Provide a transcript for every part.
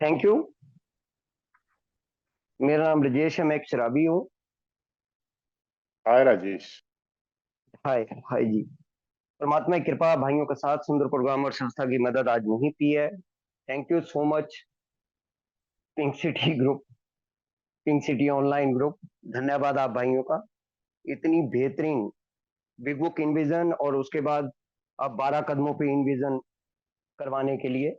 Thank you. मेरा नाम राजेश है, मैं एक शराबी हूँ। हाय राजेश। हाय। हाय जी। परमात्मा की कृपा, भाइयों के साथ सुंदर प्रोग्राम और संस्था की मदद आज नहीं पी है। Thank you so much. Pink city group, pink city online group, धन्यवाद आप भाइयों का। इतनी बेहतरीन बिग बुक इनविजन और उसके बाद अब 12 कदमों पे इनविजन करवाने के लिए,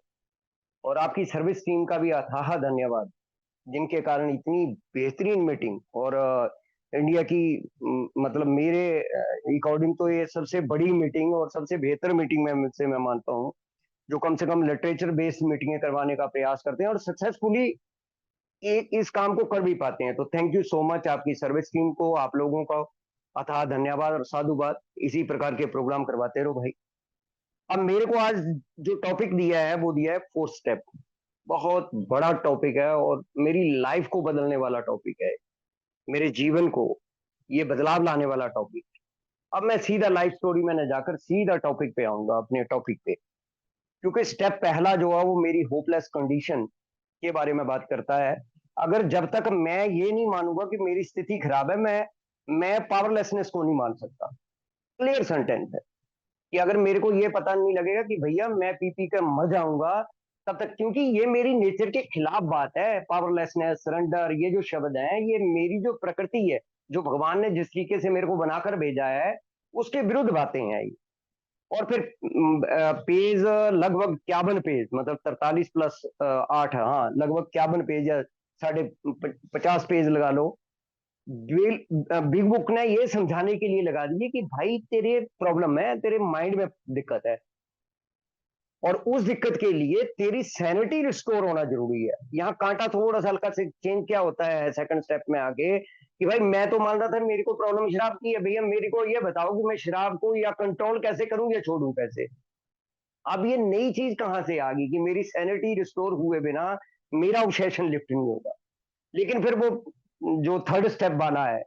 और आपकी सर्विस टीम का भी अथाह धन्यवाद, जिनके कारण इतनी बेहतरीन मीटिंग और इंडिया की मतलब मेरे अकॉर्डिंग तो ये सबसे बड़ी मीटिंग और सबसे बेहतर मीटिंग में मुझसे मैं मानता हूँ, जो कम से कम लिटरेचर बेस्ड मीटिंगें करवाने का प्रयास करते हैं और सक्सेसफुली इस काम को कर भी पाते हैं। तो थैंक यू सो मच आपकी सर्विस टीम को, आप लोगों का अथाह धन्यवाद और साधुवाद। इसी प्रकार के प्रोग्राम करवाते रहो भाई। अब मेरे को आज जो टॉपिक दिया है वो दिया है फोर्थ स्टेप। बहुत बड़ा टॉपिक है और मेरी लाइफ को बदलने वाला टॉपिक है, मेरे जीवन को ये बदलाव लाने वाला टॉपिक। अब मैं सीधा लाइफ स्टोरी में न जाकर सीधा टॉपिक पे आऊंगा, अपने टॉपिक पे। क्योंकि स्टेप पहला जो है वो मेरी होपलेस कंडीशन के बारे में बात करता है। अगर जब तक मैं ये नहीं मानूंगा कि मेरी स्थिति खराब है, मैं पावरलेसनेस को नहीं मान सकता। क्लियर सेंटेंस है कि अगर मेरे को ये पता नहीं लगेगा कि भैया मैं पी पी कर मर जाऊंगा तब तक, क्योंकि ये मेरी नेचर के खिलाफ बात है। पावरलेसनेस, सरेंडर, ये जो शब्द हैं ये मेरी जो प्रकृति है, जो भगवान ने जिस तरीके से मेरे को बनाकर भेजा है, उसके विरुद्ध बातें हैं ये। और फिर पेज लगभग 51 पेज, मतलब 43 + 8, हाँ लगभग 51 पेज या 50 पेज लगा लो। बिग बुक ने ये समझाने के लिए लगा दिए कि भाई तेरे प्रॉब्लम है, तेरे माइंड में दिक्कत है, और उस दिक्कत के लिए तेरी सैनिटी रिस्टोर होना जरूरी है। यहाँ कांटा थोड़ा सा हल्का से चेंज क्या होता है सेकंड स्टेप में आगे, कि भाई मैं तो मान रहा था मेरे को प्रॉब्लम शराब की है, भैया मेरे को ये बताओ कि मैं शराब को या कंट्रोल कैसे करूं या छोड़ूं कैसे। अब ये नई चीज कहां से आ गई कि मेरी सैनिटी रिस्टोर हुए बिना मेरा ऑब्सेशन लिफ्ट नहीं होगा। लेकिन फिर वो जो थर्ड स्टेप वाला है,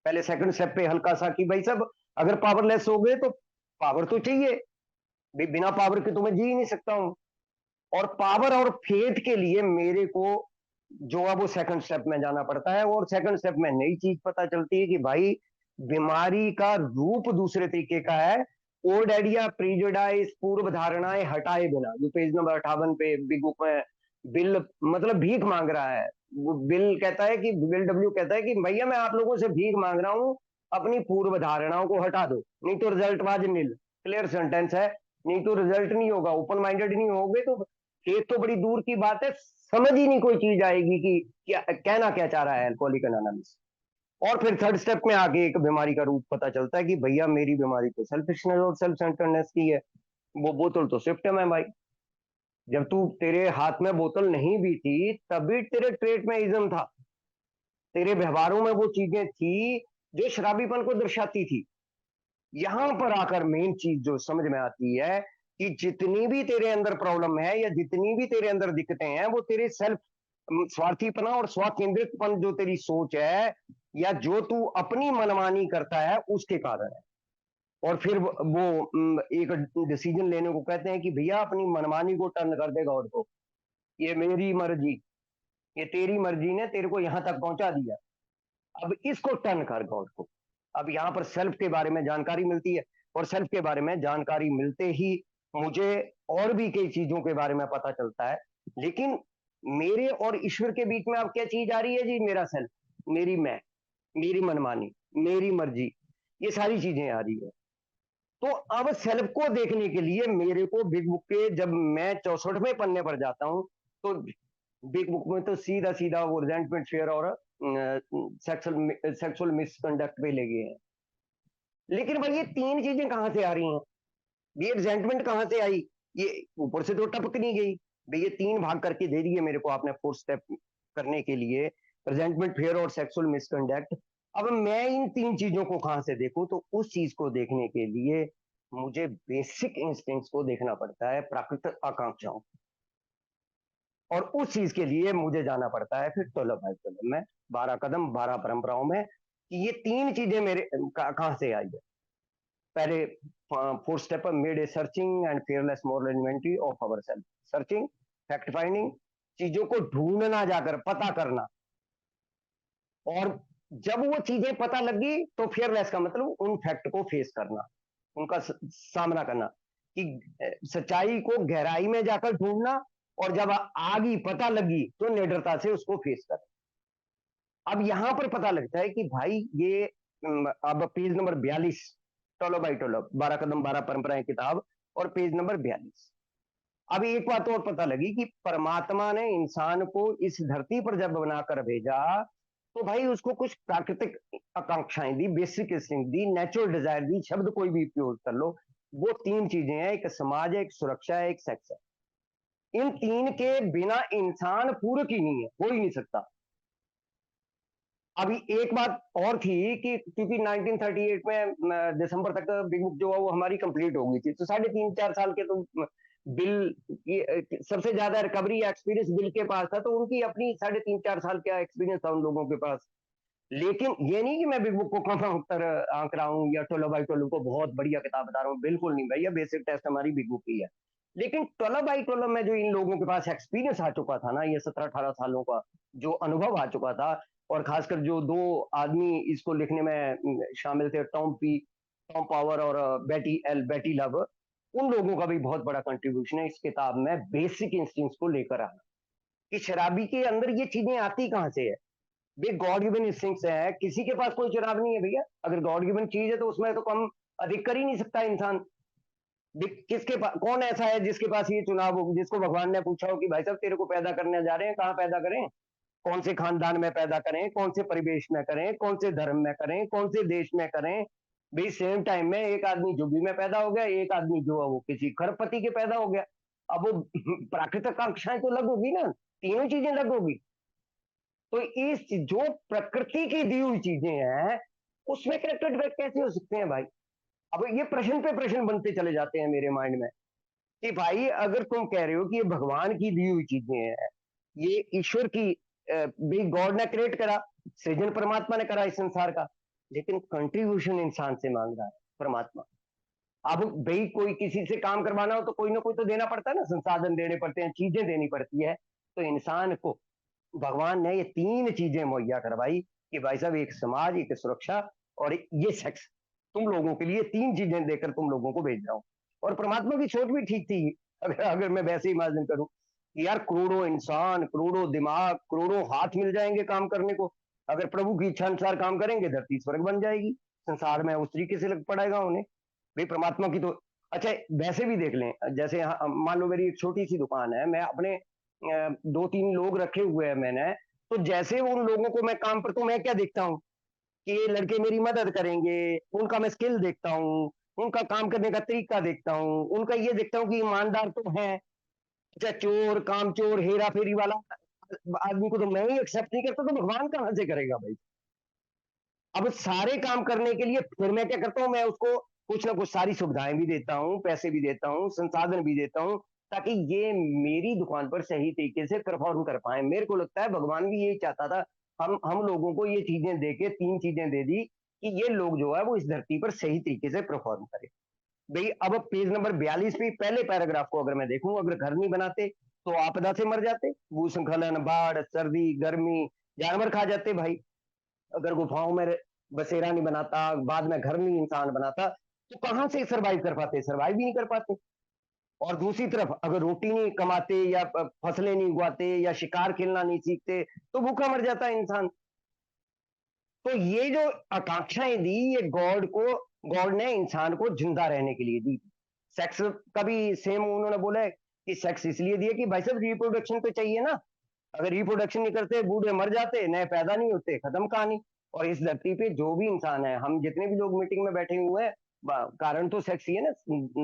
पहले सेकंड स्टेप पे हल्का सा कि भाई साहब अगर पावरलेस हो गए तो पावर तो चाहिए, बिना पावर के तो मैं जी ही नहीं सकता हूं। और पावर और फेथ के लिए मेरे को जो है वो सेकंड स्टेप में जाना पड़ता है, और सेकंड स्टेप में नई चीज पता चलती है कि भाई बीमारी का रूप दूसरे तरीके का है। ओल्ड आइडिया, प्रीजुडाइज, पूर्व धारणाएं हटाए बिना, जो पेज नंबर 58 पे बिग बुक में बिल मतलब भीख मांग रहा है। वो बिल कहता है कि बिल डब्ल्यू कहता है कि भैया मैं आप लोगों से भीख मांग रहा हूं, अपनी पूर्व धारणाओं को हटा दो, नहीं तो result was nil. Clear sentence है, नहीं तो रिजल्ट नहीं होगा। ओपन माइंडेड नहीं होगे तो फेथ तो बड़ी दूर की बात है, समझ ही नहीं कोई चीज आएगी कि क्या कहना क्या चाह रहा है अल्कोहलिक एनोनिमस। और फिर थर्ड स्टेप में आगे एक बीमारी का रूप पता चलता है कि भैया मेरी बीमारी तो सेल्फिशनेस और सेल्फ सेंटर्डनेस की है। वो बोतल तो सिम्टम है भाई। जब तू तेरे हाथ में बोतल नहीं भी थी तभी तेरे ट्रेट में इज्म था, तेरे व्यवहारों में वो चीजें थी जो शराबीपन को दर्शाती थी। यहां पर आकर मेन चीज जो समझ में आती है कि जितनी भी तेरे अंदर प्रॉब्लम है या जितनी भी तेरे अंदर दिक्कतें हैं, वो तेरे सेल्फ स्वार्थीपना और स्वकेंद्रितपन जो तेरी सोच है, या जो तू अपनी मनमानी करता है उसके कारण है। और फिर वो एक डिसीजन लेने को कहते हैं कि भैया अपनी मनमानी को टर्न कर दे गॉड को, ये मेरी मर्जी, ये तेरी मर्जी ने तेरे को यहां तक पहुंचा दिया, अब इसको टर्न कर गॉड को। अब यहाँ पर सेल्फ के बारे में जानकारी मिलती है, और सेल्फ के बारे में जानकारी मिलते ही मुझे और भी कई चीजों के बारे में पता चलता है। लेकिन मेरे और ईश्वर के बीच में अब क्या चीज आ रही है जी? मेरा सेल्फ, मेरी मैं, मेरी मनमानी, मेरी मर्जी, ये सारी चीजें आ रही है। तो अब सेल्फ को देखने के लिए मेरे को बिग बुक के जब मैं 64वें पन्ने पर जाता हूं, तो बिग बुक में तो सीधा सीधा वो रिजेंटमेंट, फेयर और सेक्सुअल मिसकंडक्ट पे ले गए हैं। लेकिन भाई ये तीन चीजें कहां से आ रही हैं? ये रिजेंटमेंट कहां से आई? ये ऊपर से तो टपक नहीं गई भाई। ये तीन भाग करके दे दिए मेरे को आपने फोर्थ स्टेप करने के लिए, रिजेंटमेंट, फेयर और सेक्सुअल मिसकंडक्ट। अब मैं इन तीन चीजों को कहां से देखूं? तो उस चीज को देखने के लिए मुझे बेसिक इंस्टिंक्ट्स को देखना पड़ता है, प्राकृतिक आकांक्षाओं। और उस चीज के लिए मुझे जाना पड़ता है फिर 12 में, 12 कदम 12 परंपराओं में, कि ये तीन चीजें मेरे कहां से आई है। पहले fourth step made a searching and fearless moral inventory of our self. Searching, fact finding, चीजों को ढूंढना, जाकर पता करना, और जब वो चीजें पता लगी तो फियरलेस का मतलब उन फैक्ट को फेस करना, उनका सामना करना, कि सच्चाई को गहराई में जाकर ढूंढना, और जब आ गई, पता लगी, तो निडरता से उसको फेस करना। अब यहां पर पता लगता है कि भाई ये अब page number 42, Tolo by Tolo, 12 कदम 12 परंपराएं किताब, और पेज नंबर 42। अब एक बात और पता लगी कि परमात्मा ने इंसान को इस धरती पर जब बनाकर भेजा, तो भाई उसको कुछ प्राकृतिक आकांक्षाएं दी, बेसिक इंस्टिंक्ट दी, नेचुरल डिजायर दी, शब्द कोई भी उपयोग कर लो। वो तीन चीजें हैं, एक समाज है, एक सुरक्षा है, एक सेक्स है। इन तीन के बिना इंसान पूरक ही नहीं है, हो ही नहीं सकता। अभी एक बात और थी कि क्योंकि 1938 में दिसंबर तक बिग बुक जो है वो हमारी कंप्लीट हो गई थी, तो 3.5-4 साल के तो बिल की सबसे ज्यादा रिकवरी एक्सपीरियंस बिल के पास था, तो उनकी अपनी 3.5-4 साल का एक्सपीरियंस था उन लोगों के पास। लेकिन ये नहीं कि मैं बिग बुक को कम उत्तर आंक रहा हूँ, या टोलो बाई टोलो को बहुत बढ़िया किताब बता रहा हूँ, बिल्कुल नहीं भैया, बेसिक टेस्ट हमारी बिग बुक की है। लेकिन टोलो बाई टोलो में जो इन लोगों के पास एक्सपीरियंस आ चुका था ना, ये 17-18 सालों का जो अनुभव आ चुका था, और खासकर जो दो आदमी इसको लिखने में शामिल थे, टॉम पावर और बेटी लव, उन लोगों का भी बहुत बड़ा कंट्रीब्यूशन है इस किताब में बेसिक इंस्टिंक्ट्स को लेकर आना, कि शराबी के अंदर ये चीजें आती कहां से है। भाई गॉड गिवन इंस्टिंक्ट्स है, किसी के पास कोई चुनाव नहीं है भैया, अगर गॉड गिवन चीज है तो उसमें तो कम अधिक कर ही नहीं सकता इंसान। किसके पास, कौन ऐसा है जिसके पास ये चुनाव हो, जिसको भगवान ने पूछा हो कि भाई साहब तेरे को पैदा करने जा रहे हैं, कहाँ पैदा करें, कौन से खानदान में पैदा करें, कौन से परिवेश में करें, कौन से धर्म में करें, कौन से देश में करें। भाई सेम टाइम में एक आदमी जुबी में पैदा हो गया, एक आदमी जो है वो किसी खरपति के पैदा हो गया। अब वो प्राकृतिक आकांक्षाएं तो लग होगी ना, तीनों चीजें लग होगी। तो इस जो प्रकृति की दी हुई चीजें हैं, उसमें करेक्टर डिफेक्ट कैसे हो सकते हैं भाई। अब ये प्रश्न पे प्रश्न बनते चले जाते हैं मेरे माइंड में, कि भाई अगर तुम कह रहे हो कि ये भगवान की दी हुई चीजें हैं, ये ईश्वर की, भी गॉड ने क्रिएट करा, सृजन परमात्मा ने करा इस संसार का, लेकिन कंट्रीब्यूशन इंसान से मांग रहा है परमात्मा। अब भाई कोई किसी से काम करवाना हो तो कोई ना कोई तो देना पड़ता है ना, संसाधन देने पड़ते हैं, चीजें देनी पड़ती है। तो इंसान को भगवान ने ये तीन चीजें मुहैया करवाई, कि भाई साहब एक समाज, एक सुरक्षा, और ये सेक्स, तुम लोगों के लिए तीन चीजें देकर तुम लोगों को भेज रहा हूं। और परमात्मा की सोच भी ठीक थी, अगर मैं वैसे इमेजिन करूं कि यार करोड़ों इंसान, करोड़ों दिमाग, करोड़ों हाथ मिल जाएंगे काम करने को, अगर प्रभु की इच्छा अनुसार काम करेंगे, धरती स्वर्ग बन जाएगी, संसार में उस तरीके से लग पड़ेगा उन्हें। भाई परमात्मा की तो, अच्छा वैसे भी देख लें, जैसे मान लो मेरी एक छोटी सी दुकान है, मैं अपने 2-3 लोग रखे हुए हैं मैंने, तो जैसे उन लोगों को मैं काम पर, तो मैं क्या देखता हूँ कि ये लड़के मेरी मदद करेंगे, उनका मैं स्किल देखता हूँ, उनका काम करने का तरीका देखता हूँ, उनका ये देखता हूँ कि ईमानदार तो है। अच्छा चोर, कामचोर, हेरा फेरी वाला आदमी को तो मैं ही एक्सेप्ट नहीं करता, तो भगवान कहां से करेगा भाई। अब सारे काम करने के लिए फिर मैं क्या करता हूँ, मैं उसको कुछ ना कुछ सारी सुविधाएं भी देता हूँ, पैसे भी देता हूँ, संसाधन भी देता हूँ, ताकि ये मेरी दुकान पर सही तरीके से परफॉर्म कर पाए। मेरे को लगता है भगवान भी यही चाहता था, हम लोगों को ये चीजें दे के, तीन चीजें दे दी, कि ये लोग जो है वो इस धरती पर सही तरीके से परफॉर्म करे। भाई अब पेज नंबर 42 पे पहले पैराग्राफ को अगर मैं देखूं, अगर घर नहीं बनाते तो आपदा से मर जाते, भूस्खलन, बाढ़, सर्दी, गर्मी, जानवर खा जाते भाई। अगर गुफाओं में बसेरा नहीं बनाता, बाद में घर नहीं इंसान बनाता, तो कहां से सरवाइव कर पाते, सरवाइव भी नहीं कर पाते। और दूसरी तरफ अगर रोटी नहीं कमाते, या फसलें नहीं उगाते, या शिकार खेलना नहीं सीखते, तो भूखा मर जाता है इंसान। तो ये जो आकांक्षाएं दी, ये गॉड ने इंसान को जिंदा रहने के लिए दी। सेक्स का भी सेम उन्होंने बोला है कि सेक्स इसलिए दिया कि भाई साहब रिप्रोडक्शन तो चाहिए ना, अगर रिप्रोडक्शन नहीं करते, बूढ़े मर जाते, नए पैदा नहीं होते, खत्म कहानी। और इस धरती पे जो भी इंसान है, हम जितने भी लोग मीटिंग में बैठे हुए हैं, कारण तो सेक्स ही है ना,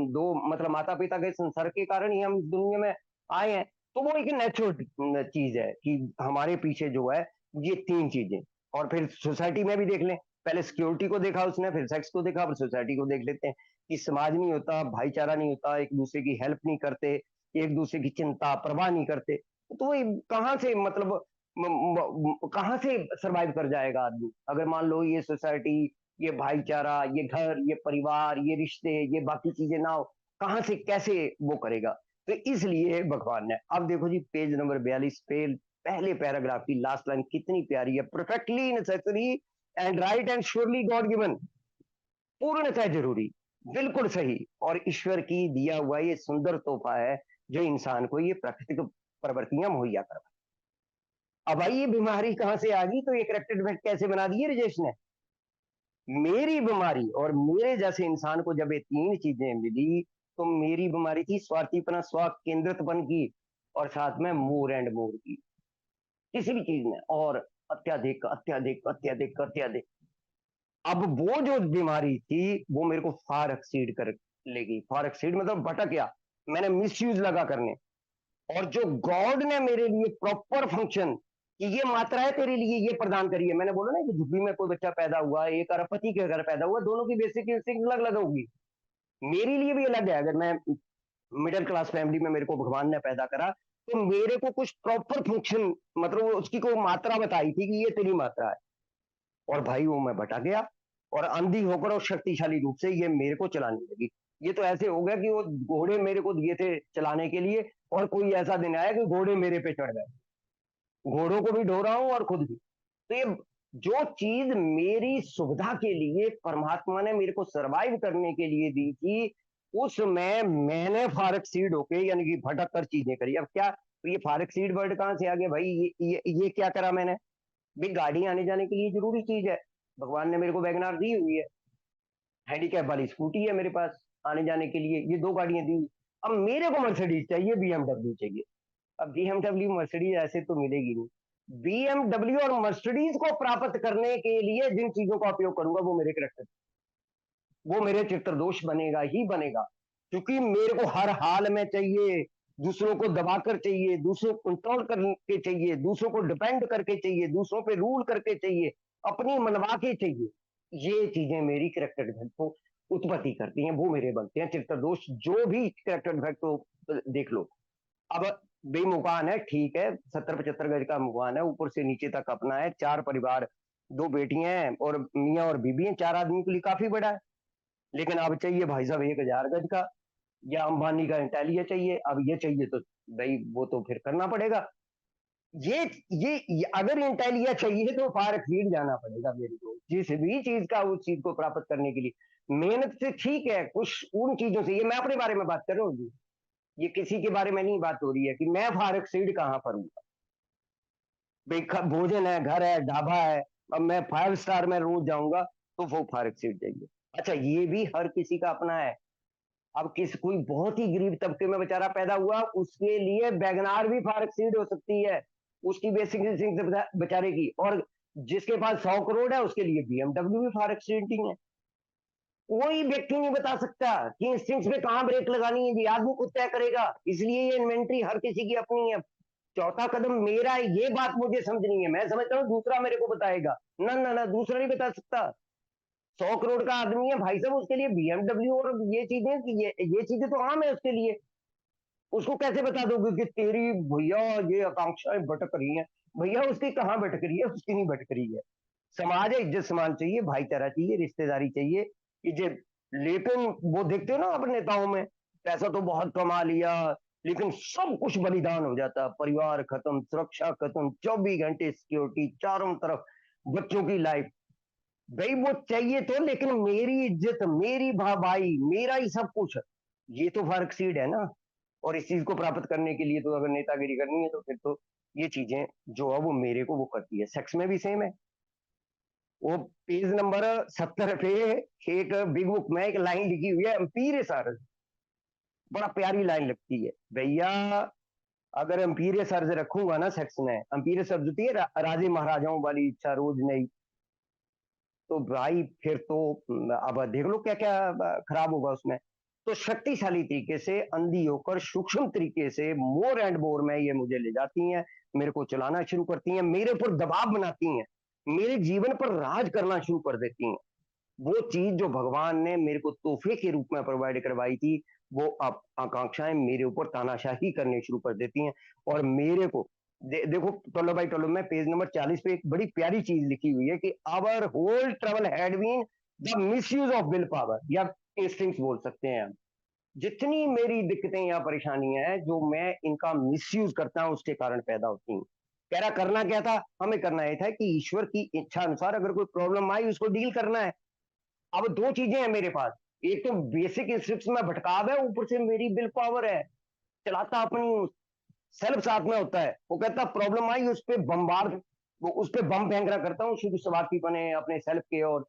दो मतलब माता पिता के संसर्ग के कारण ही हम दुनिया में आए हैं। तो वो एक नेचुरल चीज है कि हमारे पीछे जो है ये तीन चीजें। और फिर सोसाइटी में भी देख लें, पहले सिक्योरिटी को देखा उसने, फिर सेक्स को देखा, फिर सोसाइटी को देख लेते हैं कि समाज नहीं होता, भाईचारा नहीं होता, एक दूसरे की हेल्प नहीं करते, एक दूसरे की चिंता परवाह नहीं करते, तो ये कहाँ से मतलब कहाँ से सरवाइव कर जाएगा आदमी, अगर मान लो ये सोसाइटी, ये भाईचारा, ये घर, ये परिवार, ये रिश्ते, ये बाकी चीजें ना हो, कहाँ से कैसे वो करेगा। तो इसलिए भगवान ने, अब देखो जी पेज नंबर 42 पे पहले पैराग्राफ की लास्ट लाइन कितनी प्यारी है, perfectly necessary and right and surely God given, पूर्णतः जरूरी, बिल्कुल सही और ईश्वर की दिया हुआ ये सुंदर तोहफा है जो इंसान को ये प्राकृतिक प्रवृत्तियां मुहैया करवा। अब भाई ये बीमारी कहां से आ गई, तो ये करेक्टेड डिफेक्ट कैसे बना दिए राजेश ने। मेरी बीमारी और मेरे जैसे इंसान को जब ये तीन चीजें मिली, तो मेरी बीमारी थी स्वार्थीपना, स्व केंद्रितपन की, और साथ में मोर एंड मोर की, किसी भी चीज में, और अत्याधिक अत्याधिक अत्याधिक अत्याधिक। अब वो जो बीमारी थी वो मेरे को फार एक्सीड कर ले गई, फार एक्सीड मतलब भटक गया, मैंने मिसयूज लगा करने। और जो गॉड ने मेरे लिए प्रॉपर फंक्शन कि ये मात्रा है तेरे लिए, ये प्रदान करी है। मैंने बोला ना कि झुग्गी में कोई बच्चा पैदा हुआ, एक अरबपति के घर पैदा हुआ, दोनों की बेसिक इंस्टिंक्ट अलग अलग होगी, मेरे लिए भी अलग है। अगर मैं मिडिल क्लास फैमिली में मेरे को भगवान ने पैदा करा, तो मेरे को कुछ प्रॉपर फंक्शन, मतलब उसकी कोई मात्रा बताई थी कि ये तेरी मात्रा है, और भाई वो मैं भटक गया, और अंधी होकर और शक्तिशाली रूप से ये मेरे को चलाने लगी। ये तो ऐसे हो गया कि वो घोड़े मेरे को दिए थे चलाने के लिए, और कोई ऐसा दिन आया कि घोड़े मेरे पे चढ़ गए, घोड़ों को भी ढो रहा हूं और खुद भी। तो ये जो चीज मेरी सुविधा के लिए परमात्मा ने मेरे को सरवाइव करने के लिए दी थी, उसमें मैंने फारक सीड होके यानी कि भटक कर चीजें करी। अब क्या, तो ये फारक सीड वर्ड कहां से आ गया भाई, ये क्या करा मैंने भाई, गाड़ी आने जाने के लिए जरूरी चीज है, भगवान ने मेरे को वैगनार दी हुई है, हैंडीकैप वाली स्कूटी है मेरे पास आने जाने के लिए, ये दो गाड़ियां दी। अब मेरे को मर्सिडीज चाहिए, बीएमडब्ल्यू चाहिए। अब बीएमडब्ल्यू मर्सिडीज ऐसे तो मिलेगी नहीं, बीएमडब्ल्यू और मर्सिडीज को प्राप्त करने के लिए जिन चीजों का उपयोग करूंगा वो मेरे करेक्टर, वो मेरे चित्रदोष बनेगा ही बनेगा, क्योंकि मेरे को हर हाल में चाहिए, दूसरों को दबाकर चाहिए, दूसरों को कंट्रोल करके चाहिए, दूसरों को डिपेंड करके चाहिए, दूसरों पे रूल करके चाहिए, अपनी मनवा के चाहिए। ये चीजें मेरी करेक्टर डिफेक्ट को उत्पत्ति करती हैं, वो मेरे बनते हैं चित्रदोष। जो भी करेक्टर डिफेक्ट को देख लो। अब बे मकान है, ठीक है, 70-75 गज का मकान है, ऊपर से नीचे तक अपना है, 4 परिवार, 2 बेटियां हैं और मियाँ और बीबी हैं, 4 आदमी के लिए काफी बड़ा है। लेकिन अब चाहिए भाई साहब 1000 गज का, या अंबानी का इंटेलिया चाहिए, अब ये चाहिए तो भाई वो तो फिर करना पड़ेगा। ये अगर इंटेलिया चाहिए तो फार फील्ड जाना पड़ेगा मेरे को, जिस भी चीज का उस चीज को प्राप्त करने के लिए मेहनत से, ठीक है, कुछ उन चीजों से, ये मैं अपने बारे में बात कर रहा हूँ जी, ये किसी के बारे में नहीं बात हो रही है कि मैं फारक सीड कहां पर हूँ। भोजन है, घर है, ढाबा है, अब मैं 5 स्टार में रोज जाऊंगा तो वो फारक सीड चाहिए। अच्छा, ये भी हर किसी का अपना है। अब किस कोई बहुत ही गरीब तबके में बेचारा पैदा हुआ, उसके लिए वैगनार भी फारक सीड हो सकती है, उसकी बेसिक बेचारे की। और जिसके पास 100 करोड़ है उसके लिए बीएमडब्ल्यू भी फारक सीड है। कोई व्यक्ति नहीं बता सकता कि इंस्टिंक्ट्स में कहां ब्रेक लगानी है, ये आदमी खुद तय करेगा। इसलिए ये इन्वेंट्री हर किसी की अपनी है। चौथा कदम मेरा है, ये बात मुझे समझनी है। मैं समझता हूँ दूसरा मेरे को बताएगा, ना ना ना, दूसरा नहीं बता सकता। 100 करोड़ का आदमी है भाई साहब, उसके लिए बीएमडब्ल्यू और ये चीजें, ये चीजें तो आम है उसके लिए। उसको कैसे बता दोगे कि तेरी भैया ये आकांक्षाएं भटक रही हैं। भैया उसकी कहाँ भटक रही है, उसकी नहीं भटक रही है। समाज है, इज्जत सम्मान चाहिए, भाईचारा चाहिए, रिश्तेदारी चाहिए, इज्जत। लेकिन वो देखते हो ना अपने नेताओं में, पैसा तो बहुत कमा लिया, लेकिन सब कुछ बलिदान हो जाता, परिवार खत्म, सुरक्षा खत्म, 24 घंटे सिक्योरिटी चारों तरफ, बच्चों की लाइफ। भाई वो चाहिए तो, लेकिन मेरी इज्जत, मेरी भाई, मेरा ही सब कुछ, ये तो फर्क सीड है ना। और इस चीज को प्राप्त करने के लिए तो अगर नेतागिरी करनी है तो फिर तो ये चीजें जो है वो मेरे को वो करती है। सेक्स में भी सेम है। वो पेज नंबर 70 पे एक बिग बुक में एक लाइन लिखी हुई है, एम्पीरियर सर्ज, बड़ा प्यारी लाइन लगती है भैया। अगर एम्पीरियर सर्ज रखूंगा ना सेक्स में, एम्पीरियर सर्ज होती है राजे महाराजाओं वाली इच्छा रोज नहीं, तो भाई फिर तो अब देख लो क्या क्या खराब होगा उसमें। तो शक्तिशाली तरीके से, अंधी होकर, सूक्ष्म तरीके से, मोर एंड मोर में ये मुझे ले जाती हैं, मेरे को चलाना शुरू करती हैं, मेरे ऊपर दबाव बनाती हैं, मेरे जीवन पर राज करना शुरू कर देती हैं। वो चीज जो भगवान ने मेरे को तोहफे के रूप में प्रोवाइड करवाई थी, वो आकांक्षाएं मेरे ऊपर तानाशाही करने शुरू कर देती हैं। और मेरे को देखो टोलो भाई टोलो में पेज नंबर 40 पे एक बड़ी प्यारी चीज लिखी हुई है कि our whole trouble had been the misuse of will power, या इंस्टिंक्ट्स बोल सकते हैं हम। जितनी मेरी दिक्कतें या परेशानियां हैं जो मैं इनका मिसयूज करता हूं उसके कारण पैदा होती हैं। कह रहा करना क्या था, हमें करना यह था कि ईश्वर की इच्छा अनुसार अगर कोई प्रॉब्लम आई उसको डील करना है। अब दो चीजें हैं मेरे पास, एक तो बेसिक इंस्ट्रक्शन में भटकाव है, ऊपर से मेरी विल पावर है, चलाता अपनी सेल्फ साथ में होता है। वो कहता प्रॉब्लम आई उस पर बम्बार्ड, वो उस पर बम फेंक रहा करता हूँ शुद्ध स्वार्थीपने अपने सेल्फ के, और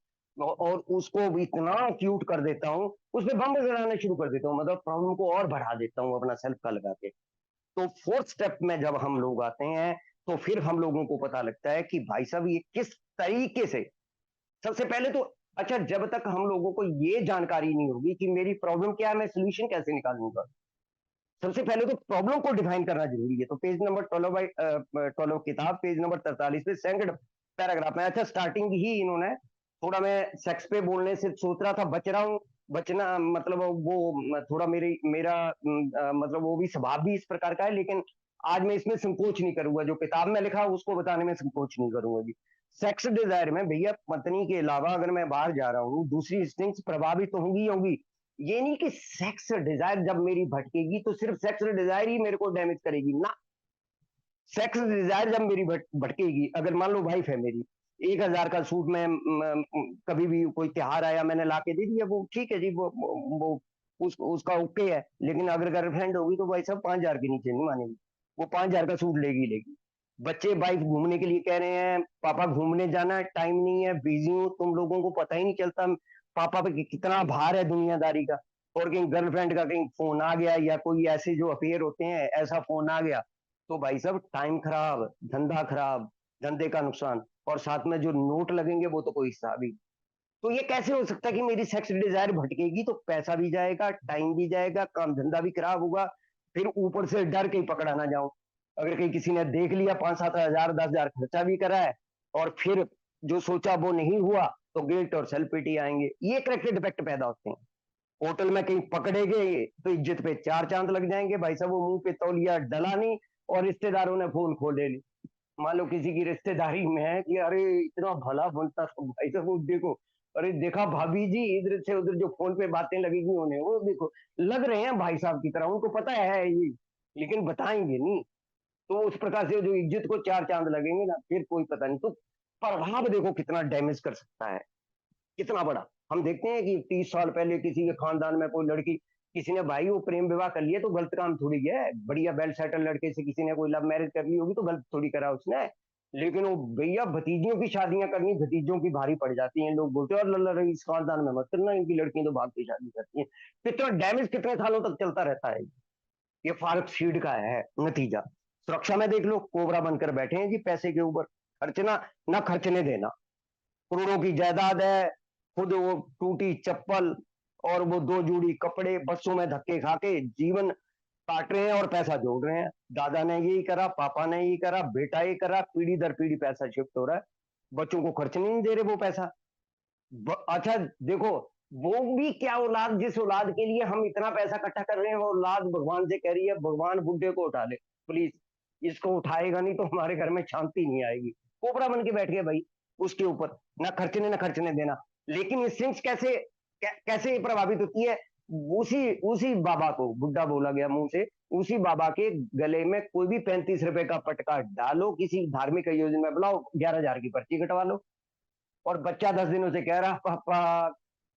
उसको भी इतना क्यूट कर देता हूँ, उस पर बम गिराना शुरू कर देता हूँ, मतलब प्रॉब्लम को और बढ़ा देता हूँ अपना सेल्फ का लगा के। तो फोर्थ स्टेप में जब हम लोग आते हैं तो फिर हम लोगों को पता लगता है कि भाई साहब ये किस तरीके से, सबसे पहले तो अच्छा जब तक हम लोगों को ये जानकारी नहीं होगी कि मेरी प्रॉब्लम क्या है, मैं सोल्यूशन कैसे निकालूंगा। सबसे पहले तो प्रॉब्लम को डिफाइन करना जरूरी है। तो पेज नंबर 12 बाई 12 किताब पेज नंबर 43 पे सेकंड पैराग्राफ में, अच्छा स्टार्टिंग ही इन्होंने थोड़ा, मैं सेक्स पे बोलने से सोच रहा था, बच रहा हूँ, बचना मतलब वो थोड़ा मेरा मतलब वो भी स्वभाव भी इस प्रकार का है, लेकिन आज मैं इसमें संकोच नहीं करूंगा, जो किताब में लिखा उसको बताने में संकोच नहीं करूंगा जी। सेक्स डिजायर में भैया पत्नी के अलावा अगर मैं बाहर जा रहा हूँ दूसरी इंस्टिंक्ट्स प्रभावित तो होंगी होंगी। ये नहीं कि सेक्स डिजायर जब मेरी भटकेगी तो सिर्फ सेक्स डिजायर ही मेरे को डैमेज करेगी ना। सेक्स डिजायर जब मेरी भटकेगी, अगर मान लो वाइफ है मेरी, 1,000 का सूट में कभी भी कोई त्योहार आया मैंने ला के दे दिया, वो ठीक है जी, वो उसका ओके है। लेकिन अगर गर्लफ्रेंड होगी तो भाई साहब 5,000 के नीचे नहीं मानेगी, वो 5,000 का सूट लेगी लेगी। बच्चे वाइफ घूमने के लिए कह रहे हैं, पापा घूमने जाना है, टाइम नहीं है, बिजी हूँ, तुम लोगों को पता ही नहीं चलता पापा पे कितना भार है दुनियादारी का। और कहीं गर्लफ्रेंड का कहीं फोन आ गया या कोई ऐसे जो अफेयर होते हैं ऐसा फोन आ गया, तो भाई साहब टाइम खराब, धंधा खराब, धंधे का नुकसान, और साथ में जो नोट लगेंगे वो तो कोई हिसाब ही। तो ये कैसे हो सकता है कि मेरी सेक्स डिजायर भटकेगी तो पैसा भी जाएगा, टाइम भी जाएगा, काम धंधा भी खराब होगा, फिर ऊपर से डर कहीं पकड़ा ना जाऊं, अगर कहीं किसी ने देख लिया 5-7 हजार 10,000 खर्चा भी करा है और फिर जो सोचा वो नहीं हुआ, तो गिल्ट और सेल्फ पिटी आएंगे, ये करेक्टेड डिफेक्ट पैदा होते हैं। होटल में कहीं पकड़े गए तो इज्जत पे 4 चांद लग जाएंगे भाई साहब, वो मुंह पे तौलिया डला नहीं और रिश्तेदारों ने फोन खोले ली। मान लो किसी की रिश्तेदारी में है कि अरे इतना भला बनता था भाई साहब, वो देखो, अरे देखा भाभी जी इधर से उधर जो फोन पे बातें लगेगी उन्हें, वो देखो लग रहे हैं भाई साहब की तरह, उनको पता है ये, लेकिन बताएंगे नहीं। तो उस प्रकार से जो इज्जत को 4 चांद लगेंगे ना, फिर कोई पता नहीं। तो प्रभाव देखो कितना डैमेज कर सकता है, कितना बड़ा। हम देखते हैं कि 30 साल पहले किसी के खानदान में कोई लड़की, किसी ने भाई वो प्रेम विवाह कर लिया तो गलत काम थोड़ी है, बढ़िया वेल सेटल लड़के से किसी ने कोई लव मैरिज कर ली होगी तो गलत थोड़ी करा उसने। लेकिन वो भैया भतीजियों की शादियां करनी भतीजों की भारी पड़ जाती हैं, लोग बोलते हैं और लल्ला रही इस खानदान में मत करना, इनकी लड़कियां तो भाग के शादी करती हैं। कितना डैमेज कितने सालों तक चलता रहता है। ये फारूक सीड का है नतीजा। सुरक्षा में देख लो कोबरा बनकर बैठे हैं जी, पैसे के ऊपर खर्चना ना खर्चने देना, करोड़ों की जायदाद है, खुद वो टूटी चप्पल और वो 2 जोड़ी कपड़े बसों में धक्के खा के जीवन काट रहे हैं और पैसा जोड़ रहे हैं। दादा ने यही करा, पापा ने यही करा, बेटा ये करा, पीढ़ी दर पीढ़ी पैसा शिफ्ट हो रहा है, बच्चों को खर्चने नहीं दे रहे वो पैसा। अच्छा देखो, वो भी क्या औलाद, जिस औलाद के लिए हम इतना पैसा इकट्ठा कर रहे हैं, वो औलाद भगवान से कह रही है भगवान बुड्ढे को उठा ले प्लीज, इसको उठाएगा नहीं तो हमारे घर में शांति नहीं आएगी। कोबरा बन के बैठ गया भाई उसके ऊपर, ना खर्चने देना। लेकिन ये सिंस कैसे प्रभावित होती है, उसी उसी बाबा को बुड्ढा बोला गया मुंह से, उसी बाबा के गले में कोई भी 35 रुपए का पटका डालो, किसी धार्मिक आयोजन में बुलाओ, 11,000 की पर्ची कटवा लो, और बच्चा 10 दिनों से कह रहा पापा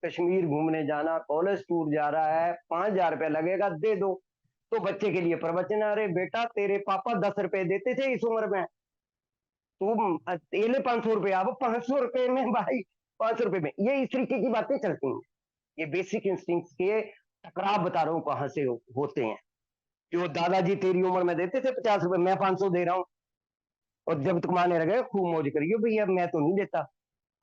कश्मीर घूमने जाना, कॉलेज टूर जा रहा है, 5,000 रुपया लगेगा दे दो। तो बच्चे के लिए प्रवचन, अरे बेटा तेरे पापा 10 रुपए देते थे इस उम्र में, तुम ये ले 500 रुपया, अब 500 रुपए में भाई, 500 रुपए में, ये इस तरीके की बातें चलती हैं। ये बेसिक इंस्टिंक्ट्स के टकराव बता रहा हूँ कहां से होते हैं। जो दादाजी तेरी उम्र में देते थे 50 रुपए, मैं 500 दे रहा हूँ, और जब तुम आने लगे खूब मौज करिए भैया, मैं तो नहीं देता।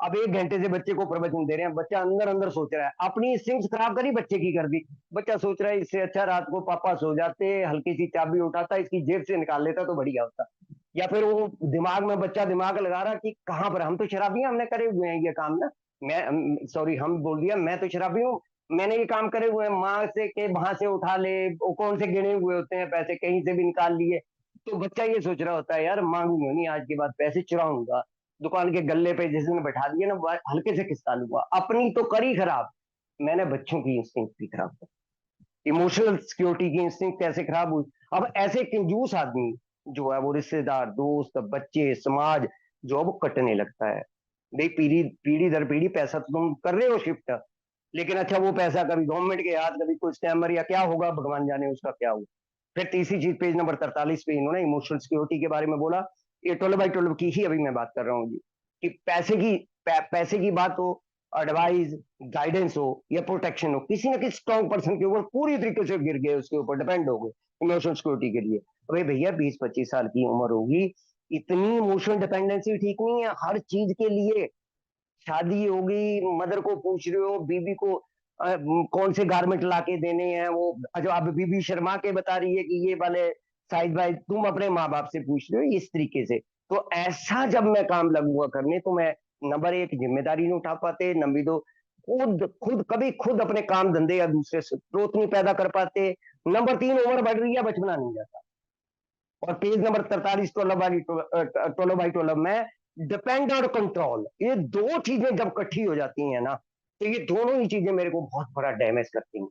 अब 1 घंटे से बच्चे को प्रवचन दे रहे हैं, बच्चा अंदर अंदर सोच रहा है, अपनी इंस्टिंक्ट्स खराब करी बच्चे की कर दी। बच्चा सोच रहा है इससे अच्छा रात को पापा सो जाते, हल्की सी चाबी उठाता इसकी जेब से निकाल लेता तो बढ़िया होता। या फिर वो दिमाग में बच्चा दिमाग लगा रहा कि कहाँ पर हम तो शराबी हैं, हमने करे हुए हैं ये काम ना, मैं सॉरी हम बोल दिया, मैं तो शराबी हूँ, मैंने ये काम करे हुए हैं, माँ से के वहां से उठा ले, वो कौन से गिने हुए होते हैं पैसे, कहीं से भी निकाल लिए। तो बच्चा ये सोच रहा होता है यार मांगूंगा नहीं आज के बाद, पैसे चुराऊंगा, दुकान के गल्ले पे जिस दिन बैठा दिया ना हल्के से खिसका लूंगा, अपनी तो करी खराब, मैंने बच्चों की इंस्टिंक्ट भी खराब कर। इमोशनल सिक्योरिटी की इंस्टिंक्ट कैसे खराब हुई। अब ऐसे कंजूस आदमी जो है वो रिश्तेदार, दोस्त, बच्चे, समाज जो है वो कटने लगता है। भाई पीढ़ी पीढ़ी दर पीढ़ी पैसा तो तुम कर रहे हो शिफ्ट, लेकिन अच्छा वो पैसा कभी गवर्नमेंट के हाथ, कभी कोई स्कैमर, या क्या होगा भगवान जाने उसका क्या होगा। फिर तीसरी चीज पेज नंबर 43 पे इन्होंने इमोशनल सिक्योरिटी के बारे में बोला। ये 12/12 की ही अभी मैं बात कर रहा हूँ जी, कि पैसे की बात हो, एडवाइस, गाइडेंस हो या प्रोटेक्शन हो, किसी ना किसी स्ट्रॉन्ग पर्सन के ऊपर पूरी तरीके से गिर गए, उसके ऊपर डिपेंड हो गए इमोशनल सिक्योरिटी के लिए। अरे भैया 20-25 साल की उम्र होगी, इतनी इमोशनल डिपेंडेंसी ठीक नहीं है हर चीज के लिए। शादी होगी, मदर को पूछ रहे हो, बीबी को कौन से गारमेंट ला के देने हैं, वो जो अब बीबी शर्मा के बता रही है कि ये वाले साइज भाई, तुम अपने माँ बाप से पूछ रहे हो इस तरीके से। तो ऐसा जब मैं काम लगूंगा करने, तो मैं नंबर एक जिम्मेदारी नहीं उठा पाते, नंबर दो खुद खुद कभी खुद अपने काम धंधे या दूसरे स्रोत नहीं पैदा कर पाते, नंबर तीन उम्र बढ़ रही है, बचपना नहीं जाता। और पेज नंबर 43 12/12 में डिपेंड और कंट्रोल, ये दो चीजें जब इकट्ठी हो जाती हैं ना, तो ये दोनों ही चीजें मेरे को बहुत बड़ा डैमेज करती हैं।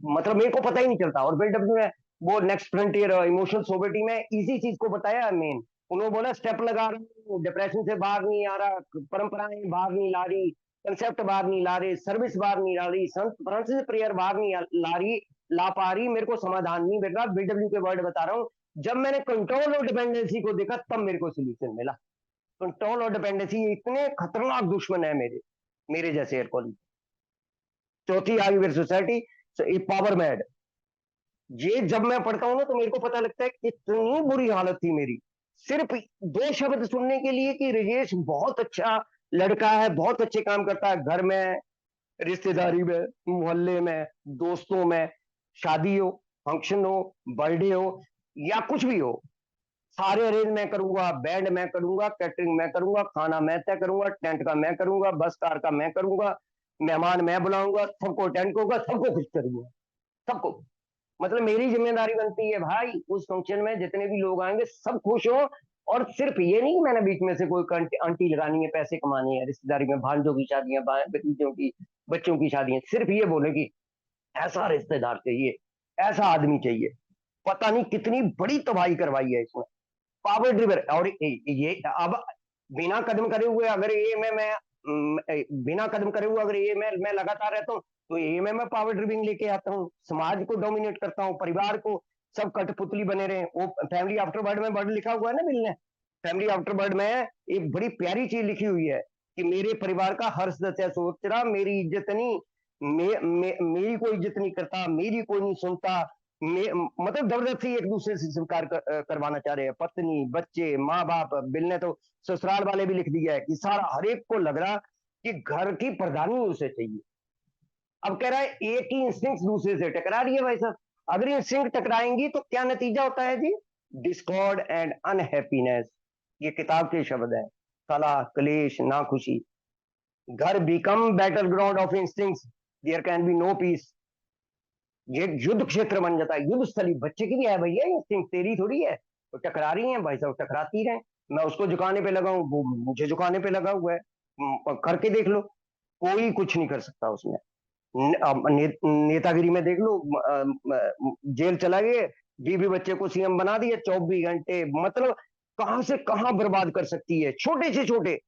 मतलब मेरे को पता ही नहीं चलता। और बिल्डअप में वो नेक्स्ट फ्रंटियर इमोशनल सोबिलिटी में इसी चीज को बताया मेन। उन्होंने बोला स्टेप लगा रहा हूँ, डिप्रेशन से बाहर नहीं आ रहा, परंपराएं बाहर नहीं ला रही, कंसेप्ट बाहर नहीं ला रही, सर्विस बाहर नहीं ला रही, संत फ्रांसिस प्रेयर बाहर नहीं ला रही, ला पा रही, मेरे को समाधान नहीं मिल रहा। बीडब्ल्यू के वर्ड बता रहा हूँ। जब मैंने कंट्रोल और डिपेंडेंसी को देखा तब मेरे को सोल्यूशन मिला। कंट्रोल और डिपेंडेंसी इतने खतरनाक दुश्मन है मेरे मेरे जैसे एयर कॉलिंग। चौथी आ गई सोसाइटी पावर मैड। ये जब मैं पढ़ता हूं ना तो मेरे को पता लगता है कितनी बुरी हालत थी मेरी, सिर्फ दो शब्द सुनने के लिए कि राजेश बहुत अच्छा लड़का है, बहुत अच्छे काम करता है, घर में, रिश्तेदारी में, मोहल्ले में, दोस्तों में, शादी हो, फंक्शन हो, बर्थडे हो या कुछ भी हो, सारे अरेंज मैं करूंगा, बैंड मैं करूंगा, कैटरिंग मैं करूंगा, खाना मैं तय करूंगा, टेंट का मैं करूंगा, बस कार का मैं करूंगा, मेहमान मैं बुलाऊंगा, सबको टेंट होगा, सबको खुश करूंगा, सबको। मतलब मेरी जिम्मेदारी बनती है भाई उस फंक्शन में जितने भी लोग आएंगे सब खुश हो। और सिर्फ ये नहीं कि मैंने बीच में से कोई आंटी लगानी है, पैसे कमाने हैं, रिश्तेदारी में भांजों की शादियां, भतीजों की, बच्चों की शादियां, सिर्फ ये बोले कि ऐसा रिश्तेदार चाहिए, ऐसा आदमी चाहिए। पता नहीं कितनी बड़ी तबाही करवाई है इसमें, पावर ड्रिवर। और ये अब बिना कदम करे हुए अगर ये मैं बिना कदम करे हुए अगर ये मैं लगातार रहता हूँ, तो ये मैं पावर ड्रिविंग लेके आता हूँ, समाज को डोमिनेट करता हूँ, परिवार को सब कठपुतली बने रहे। वो फैमिली आफ्टर बर्ड में बर्ड लिखा हुआ है ना बिल ने, फैमिली आफ्टर बर्ड में एक बड़ी प्यारी चीज लिखी हुई है कि मेरे परिवार का हर सदस्य सोच रहा, मेरी इज्जत नहीं, मेरी कोई इज्जत नहीं करता, मेरी कोई नहीं सुनता, मतलब जबरदस्ती एक दूसरे से स्वीकार करवाना चाह रहे हैं, पत्नी, बच्चे, माँ बाप। बिल ने तो ससुराल वाले भी लिख दिया है कि सारा हर एक को लग रहा कि घर की प्रधानी उसे चाहिए। अब कह रहा है एक ही इंस्टिंक्ट दूसरे से टकरा रही है भाई साहब। अगर इंस्टिंक्ट टकराएंगी तो क्या नतीजा होता है जी? Discord and unhappiness. ये किताब के शब्द हैं। कला, क्लेश, नाखुशी। घर become battle ground of instincts, there can be no peace. ये युद्ध क्षेत्र बन जाता है, युद्ध स्थली। बच्चे की भी है भैया इंस्टिंक्ट, तेरी थोड़ी है। तो टकरा रही है भाई साहब, टकराती रहे। मैं उसको झुकाने पे लगा हूँ, वो मुझे झुकाने पे लगा हुआ है। करके देख लो, कोई कुछ नहीं कर सकता उसमें। नेतागिरी में देख लो, जेल चला गया, बीवी बच्चे को सीएम बना दिया, 24 घंटे। मतलब कहां से कहां बर्बाद कर सकती है, छोटे से छोटे,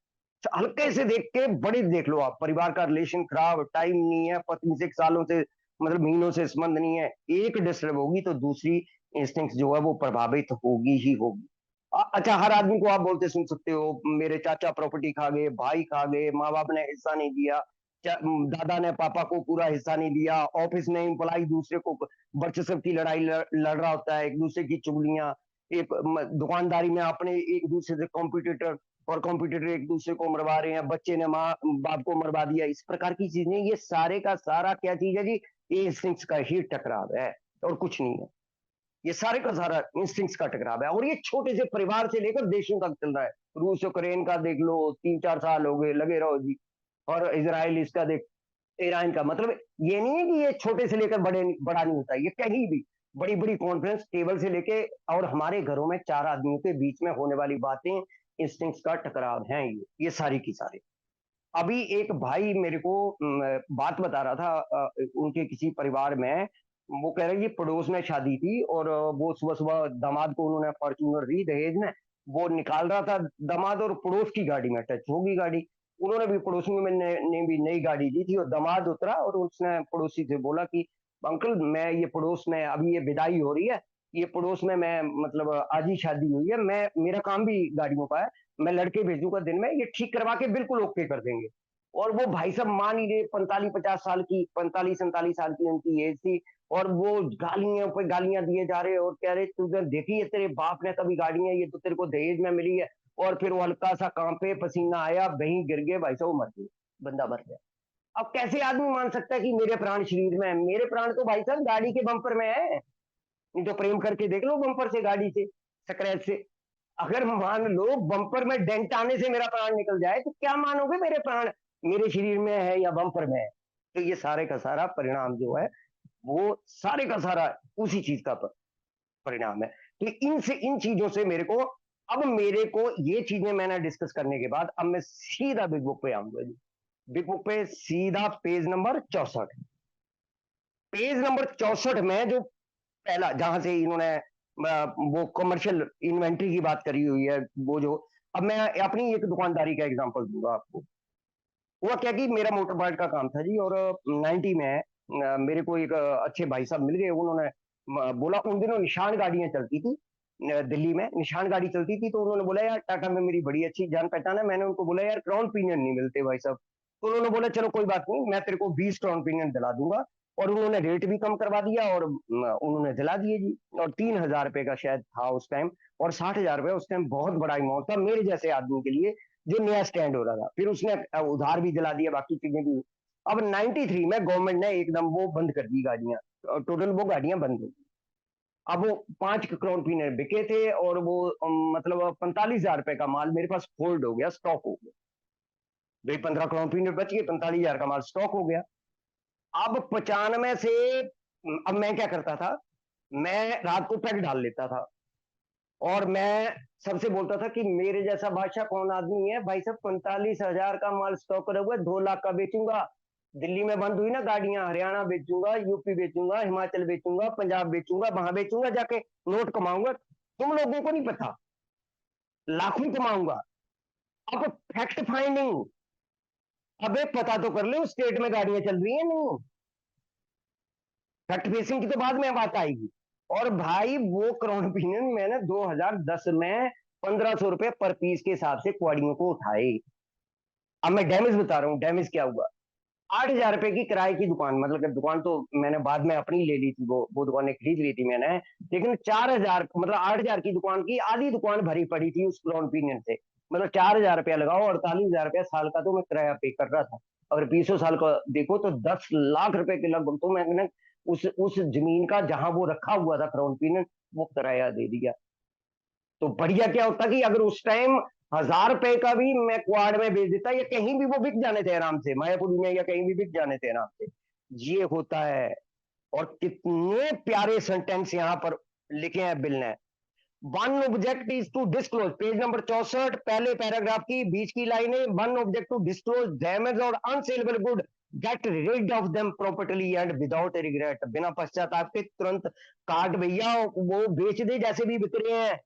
हल्के से देख के बड़े देख लो आप। परिवार का रिलेशन खराब, टाइम नहीं है, पत्नी से सालों से, मतलब महीनों से संबंध नहीं है, एक डिस्टर्ब होगी तो दूसरी इंस्टिंक्ट जो है वो प्रभावित होगी ही होगी। अच्छा, हर आदमी को आप बोलते सुन सकते हो, मेरे चाचा प्रॉपर्टी खा गए, भाई खा गए, माँ बाप ने हिस्सा नहीं दिया, दादा ने पापा को पूरा हिस्सा नहीं दिया, ऑफिस में एम्प्लॉय दूसरे को वर्चस्व की लड़ाई लड़ रहा होता है, एक दूसरे की चुगलियां, एक दुकानदारी में अपने एक दूसरे से कॉम्पिटिटर, और कॉम्पिटिटर एक दूसरे को मरवा रहे हैं, बच्चे ने माँ बाप को मरवा दिया, इस प्रकार की चीजें, ये सारे का सारा क्या चीज है जी? ये इंस्टिंक्ट्स का ही टकराव है और कुछ नहीं है। ये सारे का सारा इंस्टिंक्ट्स का टकराव है, और ये छोटे से परिवार से लेकर देशों तक चल रहा है। रूस यूक्रेन का देख लो, 3-4 साल हो गए लगे रहो जी। और इसराइल इसका देख, ईरान का। मतलब ये नहीं है कि ये छोटे से लेकर बड़ा नहीं होता, ये कहीं भी बड़ी बड़ी कॉन्फ्रेंस टेबल से लेके और हमारे घरों में चार आदमियों के बीच में होने वाली बातें इंस्टिंक्ट्स का टकराव हैं। ये सारी की सारी। अभी एक भाई मेरे को बात बता रहा था, उनके किसी परिवार में वो कह रहे ये पड़ोस में शादी थी और वो सुबह सुबह दामाद को उन्होंने फॉर्च्यूनर दी दहेज में, वो निकाल रहा था दामाद, और पड़ोस की गाड़ी में टच होगी गाड़ी। उन्होंने भी पड़ोसी में ने भी नई गाड़ी दी थी, और दामाद उतरा और उसने पड़ोसी से बोला कि अंकल मैं ये पड़ोस में अभी ये विदाई हो रही है, ये पड़ोस में मैं मतलब आज ही शादी हुई है, मैं मेरा काम भी गाड़ियों का है, मैं लड़के भेजूंगा दिन में, ये ठीक करवा के बिल्कुल ओके कर देंगे। और वो भाई साहब मान ही रहे, 45-50 साल की, 45-47 साल की उनकी एज थी, और वो गालियां पे गालियां दिए जा रहे और कह रहे तुझे देखी है तेरे बाप ने कभी गाड़ियां, ये तो तेरे को दहेज में मिली है। और फिर वो हल्का सा कांपे, पसीना आया, वहीं गिर गए भाई साहब, वो मर गए, बंदा मर गया। अब कैसे आदमी मान सकता है कि मेरे प्राण शरीर में है? मेरे प्राण तो भाई साहब गाड़ी के बम्पर में है। नहीं तो प्रेम करके देख लो बम्पर से, गाड़ी से, स्क्रैच से। अगर मान लो बम्पर में डेंट आने से मेरा प्राण निकल जाए, तो क्या मानोगे मेरे प्राण मेरे शरीर में है या बम्पर में है? तो ये सारे का सारा परिणाम जो है, वो सारे का सारा उसी चीज का परिणाम है। तो इनसे, इन चीजों से मेरे को, अब मेरे को ये चीजें मैंने डिस्कस करने के बाद अब मैं सीधा बिग बुक पे आऊंगा जी। बिग बुक पे सीधा पेज नंबर 64। पेज नंबर 64 में जो पहला, जहां से इन्होंने वो कमर्शियल इन्वेंट्री की बात करी हुई है, वो जो, अब मैं अपनी एक दुकानदारी का एग्जांपल दूंगा आपको। हुआ क्या कि मेरा मोटर बाइक का काम था जी, और 90 में मेरे को एक अच्छे भाई साहब मिल गए। उन्होंने बोला, उन दिनों निशान गाड़ियां चलती थी, दिल्ली में निशान गाड़ी चलती थी, तो उन्होंने बोला यार टाटा में मेरी बड़ी अच्छी जान पहचान है। मैंने उनको बोला यार क्राउन पिनियन नहीं मिलते भाई साहब। तो उन्होंने बोला चलो कोई बात नहीं, मैं तेरे को 20 क्राउन पिनियन दिला दूंगा। और उन्होंने रेट भी कम करवा दिया, और उन्होंने दिला दिए जी। और 3,000 रुपए का शायद था उस टाइम, और 60,000 रुपए उस टाइम बहुत बड़ा अमाउंट था मेरे जैसे आदमी के लिए, जो नया स्टैंड हो रहा था। फिर उसने उधार भी दिला दिया, बाकी चीजें भी। अब 93 में गवर्नमेंट ने एकदम वो बंद कर दी गाड़ियां, टोटल वो गाड़ियां बंद हो गई। अब वो 5 करोड़ पीने बिके थे, और वो मतलब 45,000 रुपए का माल मेरे पास होल्ड हो गया, स्टॉक हो गया। भाई 15 करोड़ पीने बच गए, 45,000 का माल स्टॉक हो गया। अब 95 से अब मैं क्या करता था, मैं रात को पैक डाल लेता था, और मैं सबसे बोलता था कि मेरे जैसा बादशाह कौन आदमी है भाई साहब, 45,000 का माल स्टॉक करे हुए 2 लाख का बेचूंगा। दिल्ली में बंद हुई ना गाड़ियां, हरियाणा बेचूंगा, यूपी बेचूंगा, हिमाचल बेचूंगा, पंजाब बेचूंगा, वहां बेचूंगा जाके, नोट कमाऊंगा। तुम लोगों को नहीं पता, लाखों कमाऊंगा। अब फैक्ट फाइंडिंग, अबे पता तो कर लो स्टेट में गाड़ियां चल रही है नहीं। फैक्ट फेसिंग की तो बाद में बात आएगी। और भाई वो क्राउन ओपिनियन मैंने 2010 में 1,500 रुपए पर पीस के हिसाब से कुआड़ियों को उठाए। अब मैं डैमेज बता रहा हूँ, डैमेज क्या हुआ। 8,000 रुपए की किराए की दुकान, मतलब कि दुकान तो मैंने बाद में अपनी ले ली थी, वो दुकानें खरीद ली थी मैंने। लेकिन 4,000, मतलब 8,000 की दुकान की आधी दुकान भरी पड़ी थी उस क्राउन ओपिनियन से। मतलब 4,000 रुपया लगाओ, 48,000 रुपया साल का तो मैं किराया पे कर रहा था। अगर 20 साल का देखो तो 10 लाख रुपए के लगभग तो मैंने उस जमीन का, जहां वो रखा हुआ था क्राउन ओपिनियन, वो किराया दे दिया। तो बढ़िया क्या होता कि अगर उस टाइम 1,000 रुपए का भी मैं क्वाड में बेच देता, या कहीं भी वो बिक जाने थे आराम से, मायापुरी में या कहीं भी बिक जाने थे आराम से। ये होता है। और कितने प्यारे सेंटेंस यहाँ पर लिखे हैं बिल ने। One object is to disclose, page number 64, पहले पैराग्राफ की बीच की लाइन है, one object to disclose damage और unsaleable good, get rid of them properly and without regret, बिना पश्चाताप के तुरंत काट भैया, वो बेच दे जैसे भी बिक रहे हैं।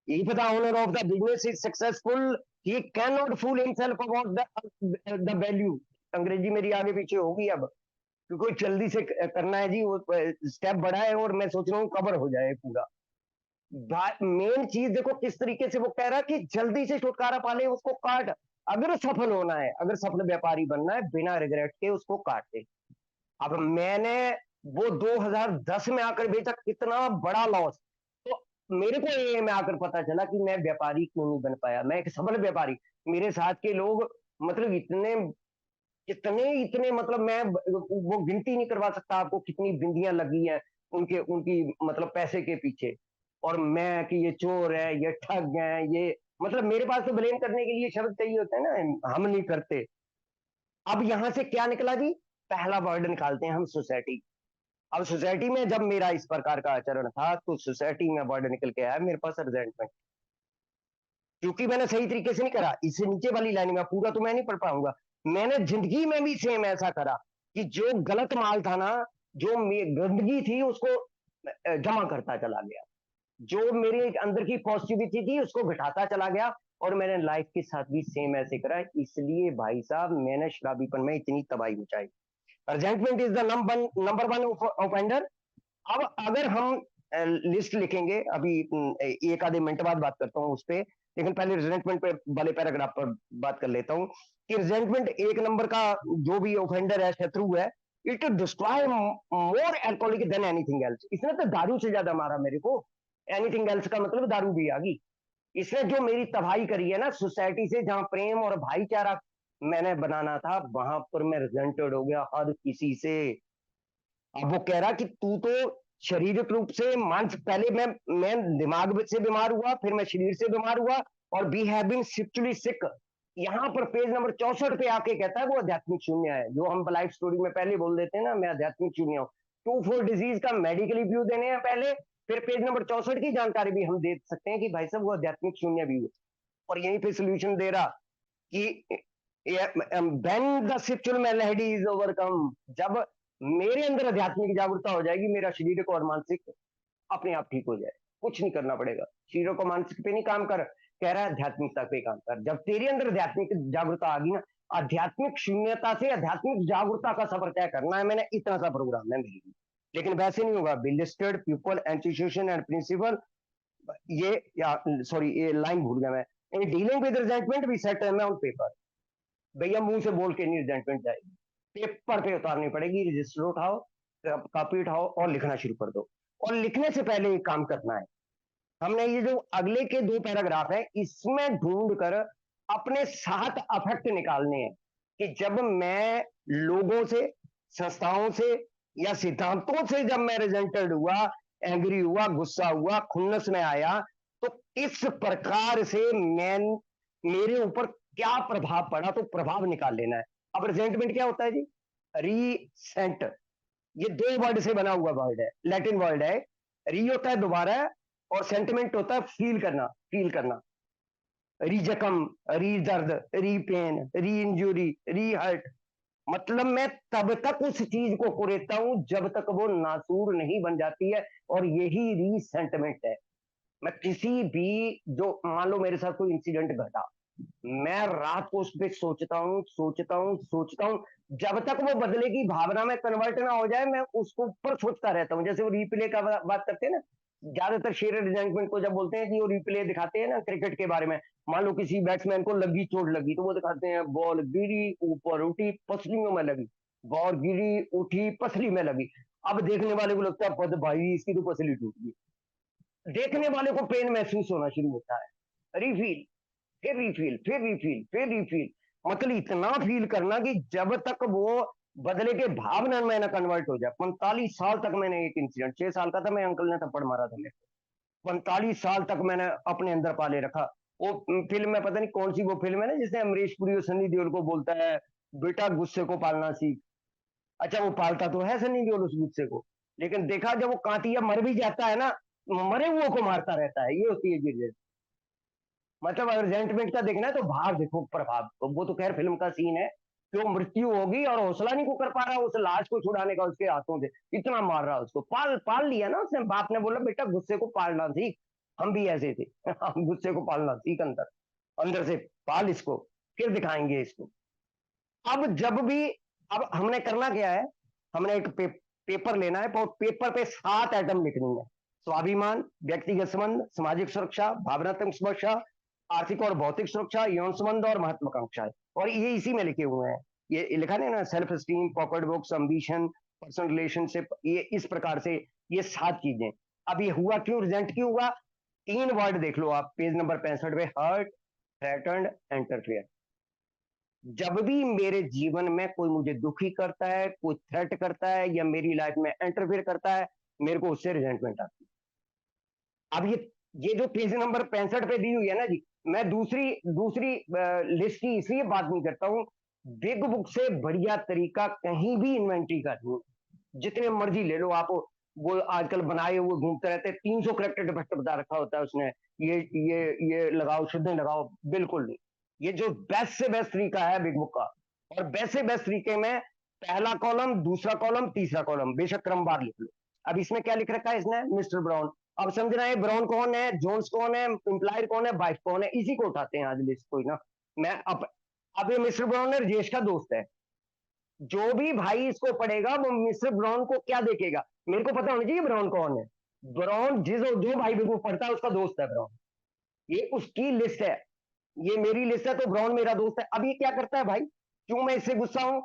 If the owner of the business is successful, he cannot fool himself about the value. अंग्रेजी मेरी आगे पीछे होगी अब, क्योंकि जल्दी से करना है जी, वो स्टेप बड़ा है, और मैं सोच रहा हूँ कवर हो जाए पूरा। मेन चीज देखो किस तरीके से वो कह रहा है कि जल्दी से छुटकारा पा ले, उसको काट। अगर सफल होना है, अगर सफल व्यापारी बनना है, बिना रिग्रेट के उसको काट दे। अब मैंने वो 2010 में आकर बेचा, कितना बड़ा लॉस। तो मेरे को ये में आकर पता चला कि मैं व्यापारी क्यों नहीं बन पाया, मैं एक सफल व्यापारी। मेरे साथ के लोग, मतलब इतने इतने इतने, मतलब मैं वो गिनती नहीं करवा सकता आपको कितनी बिंदियां लगी हैं उनके, उनकी मतलब पैसे के पीछे। और मैं कि ये चोर है, ये ठग है, ये, मतलब मेरे पास तो ब्लेम करने के लिए शब्द चाहिए होते हैं ना, हम नहीं करते। अब यहां से क्या निकला जी, पहला वर्ड निकालते हैं हम, सोसाइटी। अब सोसाइटी में जब मेरा इस प्रकार का आचरण था, तो सोसाइटी में वर्ड निकल के आया मेरे पास रिजेंटमेंट, क्योंकि मैंने सही तरीके से नहीं करा। इससे नीचे वाली लाइन में पूरा तो मैं नहीं पढ़ पाऊंगा। मैंने जिंदगी में भी सेम ऐसा करा कि जो गलत माल था ना, जो गंदगी थी उसको जमा करता चला गया, जो मेरे अंदर की पॉजिटिविटी थी उसको घटाता चला गया। और मैंने लाइफ के साथ भी सेम ऐसे करा, इसलिए भाई साहब मैंने शराबीपन में इतनी तबाही मचाई। Resentment is the number one offender. अब अगर हम लिस्ट लिखेंगे, अभी एक आधे मिनट बाद बात करता हूँ उस पर, लेकिन पहले रिजेंटमेंट पे वाले पैराग्राफ पर बात कर लेता हूँ कि रिजेंटमेंट एक नंबर का जो भी ऑफेंडर है, शत्रु है, it destroy more alcoholic than anything else. इसने तो दारू से ज्यादा मारा मेरे को। एनीथिंग एल्स का मतलब दारू भी आ गई। इसने जो मेरी तबाही करी है ना सोसाइटी से, जहां प्रेम और भाईचारा मैंने बनाना था, वहां पर मैं रिजेंटेड हो गया हर किसी से। अब वो कह रहा कि तू तो शारीरिक रूप से मानस पहले मैं दिमाग से बीमार हुआ, फिर मैं शरीर से बीमार हुआ, और बी हैव बीन स्पिरिचुअली सिक। यहाँ पर पेज नंबर 64 पे आके कहता है वो आध्यात्मिक शून्य है, जो हम लाइफ स्टोरी में पहले बोल देते हैं ना, मैं आध्यात्मिक शून्य हूँ। 2-4 डिजीज का मेडिकल रिव्यू देने हैं पहले, फिर पेज नंबर 64 की जानकारी भी हम दे सकते हैं कि भाई साहब वो आध्यात्मिक शून्य भी है। और यहीं पे सोल्यूशन दे रहा कि when the spiritual malady is overcome, जब मेरे अंदर आध्यात्मिक जागरूकता हो जाएगी, मेरा शारीरिक और मानसिक अपने आप ठीक हो जाए, कुछ नहीं करना पड़ेगा। शरीर को मानसिक पे नहीं काम कर, कह रहा है आध्यात्मिकता पे काम कर। जब तेरे अंदर आध्यात्मिक जागरूकता आ गई ना, आध्यात्मिक शून्यता से आध्यात्मिक जागरूकता का सफर तय करना है मैंने, इतना सा प्रोग्राम है मेरे लिए। लेकिन वैसे नहीं होगा। Be listed people institution and principle, ये सॉरी ये लाइन भूल गया मैं। In dealing with resentment we set मैं ऑन पेपर। भैया मुंह से बोल के नहीं रिजेंटमेंट जाएगी, पेपर पे उतारनी पड़ेगी। रजिस्टर उठाओ, कॉपी उठाओ और लिखना शुरू कर दो। और लिखने से पहले एक काम करना है, हमने ये जो अगले के 2 पैराग्राफ है, इसमें ढूंढ कर अपने 7 अफेक्ट निकालने हैं कि जब मैं लोगों से, संस्थाओं से या सिद्धांतों से जब मैं रिजेंटेड हुआ, एंग्री हुआ, गुस्सा हुआ, खुन्नस में आया, तो किस प्रकार से मैं, मेरे ऊपर क्या प्रभाव पड़ा, तो प्रभाव निकाल लेना है। अब रिजेंटमेंट क्या होता है जी? रीसेंट, ये 2 वर्ड से बना हुआ वर्ड है, लैटिन वर्ड है। री होता है दोबारा, और सेंटिमेंट होता है फील करना, फील करना। री जख्म, री दर्द, री पेन, री इंजुरी, री हर्ट। मतलब मैं तब तक उस चीज को कुरेदता हूं जब तक वो नासूर नहीं बन जाती है, और यही रीसेंटमेंट है। मैं किसी भी, जो मान लो मेरे साथ कोई इंसिडेंट घटा, मैं रात को उस पर सोचता हूँ, सोचता हूँ, सोचता हूँ, जब तक वो बदले की भावना में कन्वर्ट ना हो जाए, मैं उसको ऊपर सोचता रहता हूँ। जैसे वो रिप्ले का बात करते हैं ना, ज्यादातर शेयर रिजेंटमेंट को जब बोलते हैं कि वो रिप्ले दिखाते हैं ना क्रिकेट के बारे में, मान लो किसी बैट्समैन को लगी, चोट लगी, तो वो दिखाते हैं बॉल गिरी, ऊपर उठी, पसलियों में लगी, बॉल गिरी, उठी, पसली में लगी। अब देखने वाले को लगता है पद भाई इसकी तो पसली टूट गई। देखने वाले को पेन महसूस होना शुरू होता है। रिफील, फिर रिफील, फिर रिफील, फिर रिफील। मतलब इतना फील करना कि जब तक वो बदले के भावना में ना कन्वर्ट हो जाए। 45 साल तक मैंने एक इंसिडेंट, 6 साल का था मैं, अंकल ने थप्पड़ मारा था मेरे को, 45 साल तक मैंने अपने अंदर पाले रखा। वो फिल्म में पता नहीं कौन सी वो फिल्म है ना, जिसमें अमरीश पुरी और सनी देओल को बोलता है बेटा गुस्से को पालना सीख। अच्छा वो पालता तो है सनी देओल उस गुस्से को, लेकिन देखा जब वो कांटिया मर भी जाता है ना, मरे हुए को मारता रहता है। ये होती है गिरज। मतलब अगर रिजेंटमेंट का देखना है तो भाव देखो, प्रभाव तो वो तो खैर फिल्म का सीन है कि वो मृत्यु होगी और हौसला नहीं को कर पा रहा उस लाश को छुड़ाने का उसके हाथों से, इतना मार रहा उसको। पाल पाल लिया ना उसने, बाप ने बोला बेटा गुस्से को पालना सीख। हम भी ऐसे थे हम गुस्से को पालना सीख, अंदर अंदर से पाल इसको, फिर दिखाएंगे इसको। अब जब भी, अब हमने करना क्या है, हमने एक पेपर लेना है, और पेपर पे 7 आइटम लिखनी है। स्वाभिमान, व्यक्तिगत संबंध, सामाजिक सुरक्षा, भावनात्मक सुरक्षा, आर्थिक और भौतिक सुरक्षा, यौन संबंध और महत्वाकांक्षाएं। और ये इसी में लिखे हुए हैं, ये लिखा नहीं ना, self esteem, pocket books, ambition, personal relationship, ये इस प्रकार से ये 7 चीजें। अब ये हुआ क्यों, रिजेंट क्यों हुआ? 3 वर्ड देख लो आप पेज नंबर 65 पे, हर्ट, थ्रेटन्ड, इंटरफेयर। जब भी मेरे जीवन में कोई मुझे दुखी करता है, कोई थ्रेट करता है, या मेरी लाइफ में इंटरफेयर करता है, मेरे को उससे रिजेंटमेंट आती है। अब ये जो पेज नंबर 65 पे दी हुई है ना जी, मैं दूसरी दूसरी लिस्ट की इसलिए बात नहीं करता हूं, बिग बुक से बढ़िया तरीका कहीं भी इन्वेंटरी करनी है। जितने मर्जी ले लो आप, वो आजकल बनाए हुए घूमते रहते हैं, 300 करेक्टर डिफेक्ट बता रखा होता है उसने, ये लगाओ, शुद्ध लगाओ, बिल्कुल नहीं। ये जो बेस्ट से बेस्ट तरीका है बिग बुक का, और बेस्ट से बेस्ट तरीके में पहला कॉलम, दूसरा कॉलम, तीसरा कॉलम, बेशक क्रमवार लिख लो। अब इसमें क्या लिख रखा है इसने, मिस्टर ब्राउन। अब समझना है ब्राउन कौन है, जोन्स कौन है, इंप्लायर कौन है, वाइफ कौन है, इसी को उठाते हैं आज लिस्ट कोई ना। मैं अब ये मिस्टर ब्राउन है, राजेश का दोस्त है। जो भी भाई इसको पढ़ेगा वो मिस्टर ब्राउन को क्या देखेगा, मेरे को पता होना चाहिए ब्राउन कौन है। ब्राउन जो भाई को पढ़ता है उसका दोस्त है ब्राउन, ये उसकी लिस्ट है, ये मेरी लिस्ट है, तो ब्राउन मेरा दोस्त है। अब ये क्या करता है भाई, क्यों मैं इससे गुस्सा हूं,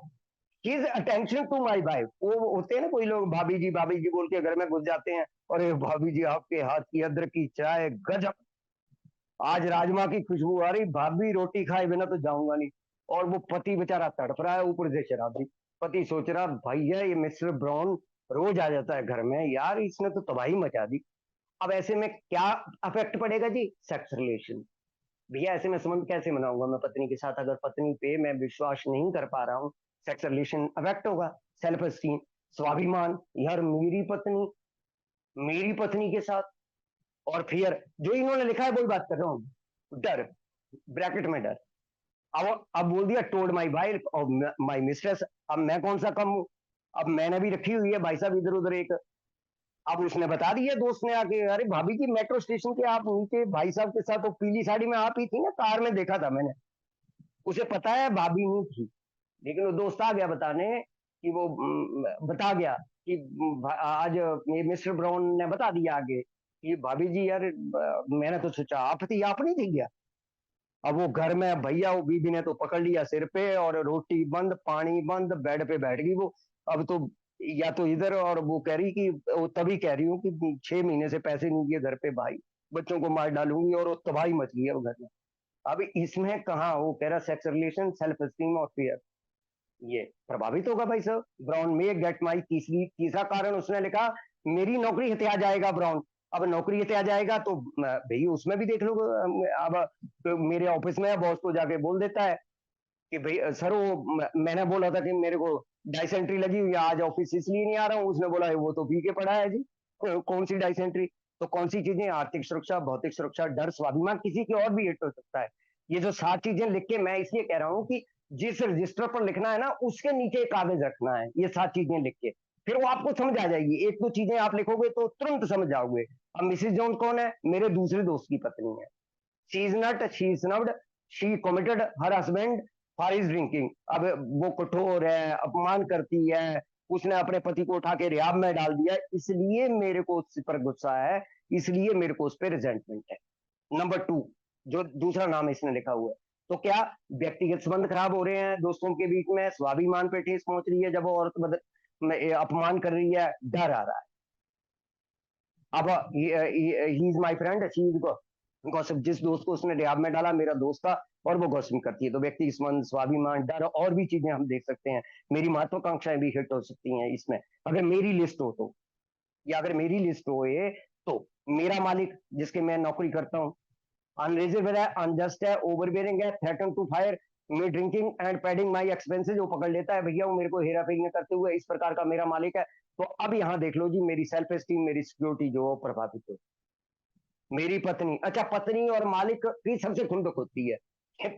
his attention to my wife. वो होते हैं ना कोई लोग भाभी जी बोल के घर में घुस जाते हैं, अरे भाभी जी आपके हाथ की अदरक की चाय गजब, आज राजमा की खुशबू आ रही, भाभी रोटी खाए बिना तो जाऊंगा नहीं। और वो पति बेचारा तड़प रहा है ऊपर से शराबी। पति सोच रहा भैया ये मिस्टर ब्राउन रोज आ जाता है घर में, यार इसने तो तबाही मचा दी। अब ऐसे में क्या अफेक्ट पड़ेगा जी, सेक्स रिलेशन। भैया ऐसे में संबंध कैसे बनाऊंगा मैं पत्नी के साथ, अगर पत्नी पे मैं विश्वास नहीं कर पा रहा हूँ, सेक्स रिलेशन अफेक्ट होगा। सेल्फ एस्टीम, स्वाभिमान, यार मेरी पत्नी के साथ। और फिर जो इन्होंने लिखा है वही बात कर रहा हूँ, डर, ब्रैकेट में डर। अब बोल दिया टोल्ड माई भाई और माई मिस्ट्रेस, अब मैं कौन सा कम हूं, अब मैंने भी रखी हुई है भाई साहब इधर उधर एक। अब उसने बता दिया दोस्त ने आके, अरे भाभी जी मेट्रो स्टेशन के आप नीचे भाई साहब के साथ वो पीली साड़ी में आप ही थी ना, कार में देखा था मैंने। उसे पता है भाभी नहीं थी, लेकिन वो दोस्त आ गया बताने कि वो बता गया कि आज ये मिस्टर ब्राउन ने बता दिया आगे कि भाभी जी यार मैंने तो सोचा आप थी, आप नहीं थी क्या। अब वो घर में भैया वो बीबी ने तो पकड़ लिया सिर पे, और रोटी बंद, पानी बंद, बेड पे बैठ गई वो। अब तो या तो इधर, और वो कह रही कि वो तभी कह रही हूँ कि 6 महीने से पैसे नहीं दिए घर पे भाई, बच्चों को मार डालूंगी, और वो तबाही मच गई है वो घर में। अब इसमें कहा वो कह रहा सेक्स रिलेशन, सेल्फ एस्टीम और फियर, ये प्रभावित होगा भाई साहब। ब्राउन में गेट माई, तीसरा कारण उसने लिखा, मेरी नौकरी हत्या जाएगा ब्राउन। अब नौकरी हत्या जाएगा तो भाई उसमें भी देख लो। अब तो मेरे ऑफिस में बॉस को जाके बोल देता है कि भाई सर वो मैंने बोला था कि मेरे को डाइसेंट्री लगी हुई है, आज ऑफिस इसलिए नहीं आ रहा हूँ। उसने बोला है वो तो पी के पड़ा है जी, कौन सी डाइसेंट्री। तो कौन सी चीजें, आर्थिक सुरक्षा, भौतिक सुरक्षा, डर, स्वाभिमान, किसी की और भी हिट हो सकता है। ये जो 7 चीजें लिख के मैं इसलिए कह रहा हूँ कि जिस रजिस्टर पर लिखना है ना उसके नीचे कागज रखना है, ये 7 चीजें लिख के, फिर वो आपको समझ आ जाएगी। एक दो चीजें आप लिखोगे तो तुरंत समझ जाओगे। अब मिसिस जॉन कौन है, मेरे दूसरे दोस्त की पत्नी है। She is nut, she is nagged, she committed her husband for his drinking. अब वो कठोर है, अपमान करती है, उसने अपने पति को उठा के रिहाब में डाल दिया, इसलिए मेरे को उस पर गुस्सा है, इसलिए मेरे को उस पर रिजेंटमेंट है। नंबर 2, जो दूसरा नाम इसने लिखा हुआ है, तो क्या व्यक्तिगत संबंध खराब हो रहे हैं दोस्तों के बीच में, स्वाभिमान पे ठेस पहुंच रही है जब वो औरत अपमान कर रही है, डर आ रहा है। अब he is my friend, she is gossip, जिस दोस्त को उसने रिहाब में डाला मेरा दोस्त था, और वो गॉसिप करती है। तो व्यक्ति संबंध, स्वाभिमान, डर, और भी चीजें हम देख सकते हैं। मेरी महत्वाकांक्षाएं भी हिट हो सकती हैं इसमें, अगर मेरी लिस्ट हो तो। या अगर मेरी लिस्ट हो ये, तो मेरा मालिक जिसके मैं नौकरी करता हूँ अनरिजनेबल है, अनजस्ट है, ओवरबेयरिंग है, threaten to fire me drinking and padding my expenses, वो पकड़ लेता है भैया वो मेरे को हेरा फेरी करते हुए, इस प्रकार का मेरा मालिक है। तो अब यहाँ देख लो जी, मेरी सेल्फ एस्टीम, मेरी सिक्योरिटी जो प्रभावित हो। मेरी पत्नी, अच्छा पत्नी और मालिक की सबसे खुंदक होती है,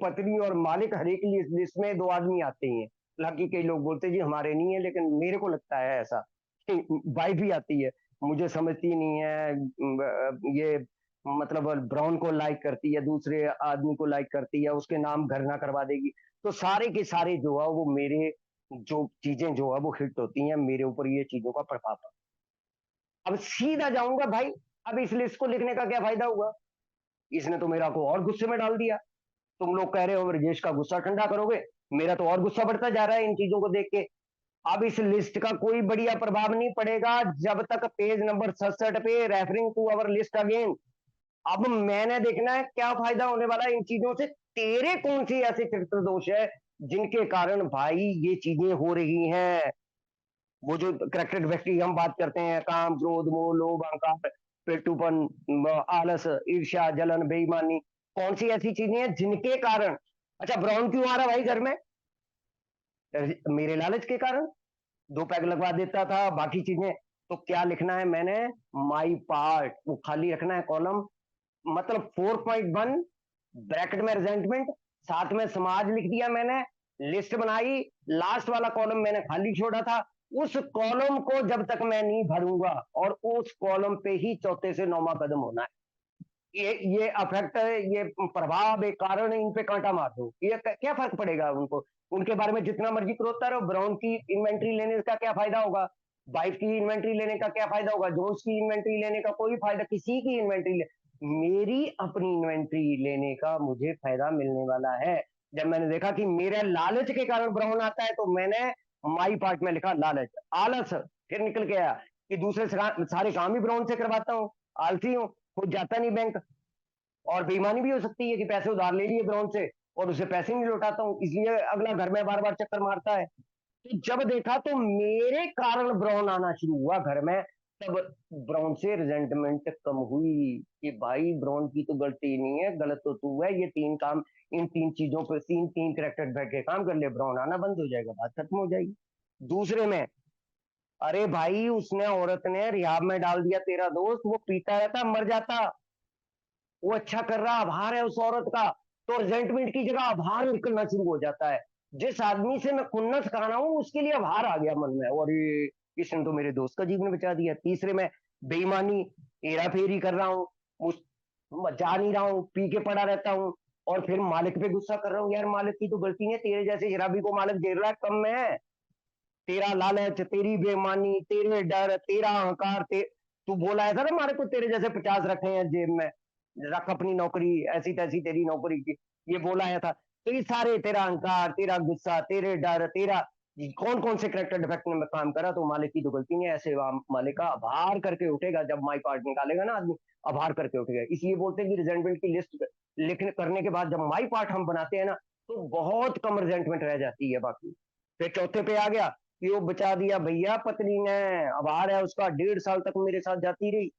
पत्नी और मालिक हर एक लिस्ट में 2 आदमी आते हैं। हालांकि कई लोग बोलते हैं जी हमारे नहीं है, लेकिन मेरे को लगता है ऐसा कि वाइफ भी आती है, मुझे समझती नहीं है ये, मतलब ब्राउन को लाइक करती है, दूसरे आदमी को लाइक करती है, उसके नाम घर ना करवा देगी। तो सारे के सारे जो है वो मेरे, जो चीजें जो है वो हिट होती हैं मेरे ऊपर, ये चीजों का प्रभाव है। अब सीधा जाऊंगा भाई, अब इस लिस्ट को लिखने का क्या फायदा हुआ, इसने तो मेरा को और गुस्से में डाल दिया। तुम लोग कह रहे हो ब्रजेश का गुस्सा ठंडा करोगे, मेरा तो और गुस्सा बढ़ता जा रहा है इन चीजों को देख के। अब इस लिस्ट का कोई बढ़िया प्रभाव नहीं पड़ेगा जब तक पेज नंबर 67 पे referring to our list again. अब मैंने देखना है क्या फायदा होने वाला है इन चीजों से, तेरे कौन सी ऐसे चरित्र दोष है जिनके कारण भाई ये चीजें हो रही हैं। वो जो करेक्टेड व्यक्ति हम बात करते हैं, काम, क्रोध, मोह, लोभ, अहंकार, पेटूपन, आलस, ईर्ष्या, जलन, बेईमानी, कौन सी ऐसी चीजें हैं जिनके कारण, अच्छा ब्राउन क्यों आ रहा भाई घर में, मेरे लालच के कारण, 2 पैग लगवा देता था, बाकी चीजें। तो क्या लिखना है मैंने, माई पार्ट, वो खाली रखना है कॉलम, मतलब 4.1 ब्रैकेट में रिजेंटमेंट, साथ में समाज लिख दिया मैंने, लिस्ट बनाई, लास्ट वाला कॉलम मैंने खाली छोड़ा था, उस कॉलम को जब तक मैं नहीं भरूंगा, और उस कॉलम पे ही चौथे से नौवां कदम होना है। ये अफेक्ट है, ये प्रभाव, एक कारण है, इन पे कांटा मार दो, ये क्या फर्क पड़ेगा उनको? उनके बारे में जितना मर्जी क्रोधता रहो। ब्राउन की इन्वेंट्री लेने का क्या फायदा होगा? बाइक की इन्वेंट्री लेने का क्या फायदा होगा? जोन्स की इन्वेंट्री लेने का कोई फायदा, किसी की इन्वेंट्री ले, मेरी अपनी इन्वेंट्री लेने का मुझे फायदा मिलने वाला है। जब मैंने देखा कि मेरे लालच के कारण ब्राउन आता है, तो मैंने माई पार्ट में लिखा लालच, आलस। फिर निकल के आया कि दूसरे सारे काम ही ब्राउन से करवाता हूँ, आलसी हूँ, खुद जाता नहीं बैंक। और बेईमानी भी हो सकती है कि पैसे उधार ले लिए ब्राउन से और उसे पैसे नहीं लौटाता हूँ, इसलिए अगला घर में बार बार चक्कर मारता है। तो जब देखा तो मेरे कारण ब्राउन आना शुरू हुआ घर में, तब ब्राउन से रिजेंटमेंट कम हुई कि भाई ब्राउन की तो गलती नहीं है, गलत तो तू है। ये तीन काम, इन तीन चीजों पर, तीन तीन करेक्टर बैठ के काम कर ले, ब्राउन आना बंद हो जाएगा, बात खत्म हो जाएगी। दूसरे में, अरे भाई उसने, औरत ने रिहाब में डाल दिया तेरा दोस्त, वो पीता रहता मर जाता, वो अच्छा कर रहा, आभार है उस औरत का, तो रिजेंटमेंट की जगह आभार निकलना शुरू हो जाता है। जिस आदमी से मैं खुन्नस खा रहा हूं, उसके लिए आभार आ गया मन में, और ये इसने तो मेरे दोस्त का जीवन बचा दिया। तीसरे में बेईमानी, हेरा फेरी कर रहा हूँ, उस जा नहीं रहा हूँ, पी के पड़ा रहता हूँ, और फिर मालिक पे गुस्सा कर रहा हूँ, यार मालिक की तो गलती नहीं है, तेरे जैसे शराबी को मालिक घेर रहा है, कम में है। तेरा लालच, तेरी बेईमानी, तेरे डर, तेरा अहंकार, तू बोला ऐसा ना, मारे को तेरे जैसे 50 रखे हैं जेब में, रख अपनी नौकरी, ऐसी तैसी तेरी नौकरी की, ये बोला आया था। तो ये सारे, तेरा अहंकार, तेरा गुस्सा, तेरे डर, तेरा कौन कौन से करेक्टर डिफेक्ट में काम करा, तो मालिक की तो गलती नहीं है, ऐसे मालिक का आभार करके उठेगा। जब माई पार्ट निकालेगा ना आदमी, आभार करके उठेगा। इसलिए बोलते हैं कि रिजेंटमेंट की लिस्ट लिखने करने के बाद जब माई पार्ट हम बनाते हैं ना, तो बहुत कम रिजेंटमेंट रह जाती है बाकी। फिर चौथे पे आ गया कि वो बचा दिया भैया पत्नी ने, आभार है उसका, 1.5 साल तक मेरे साथ जाती रही।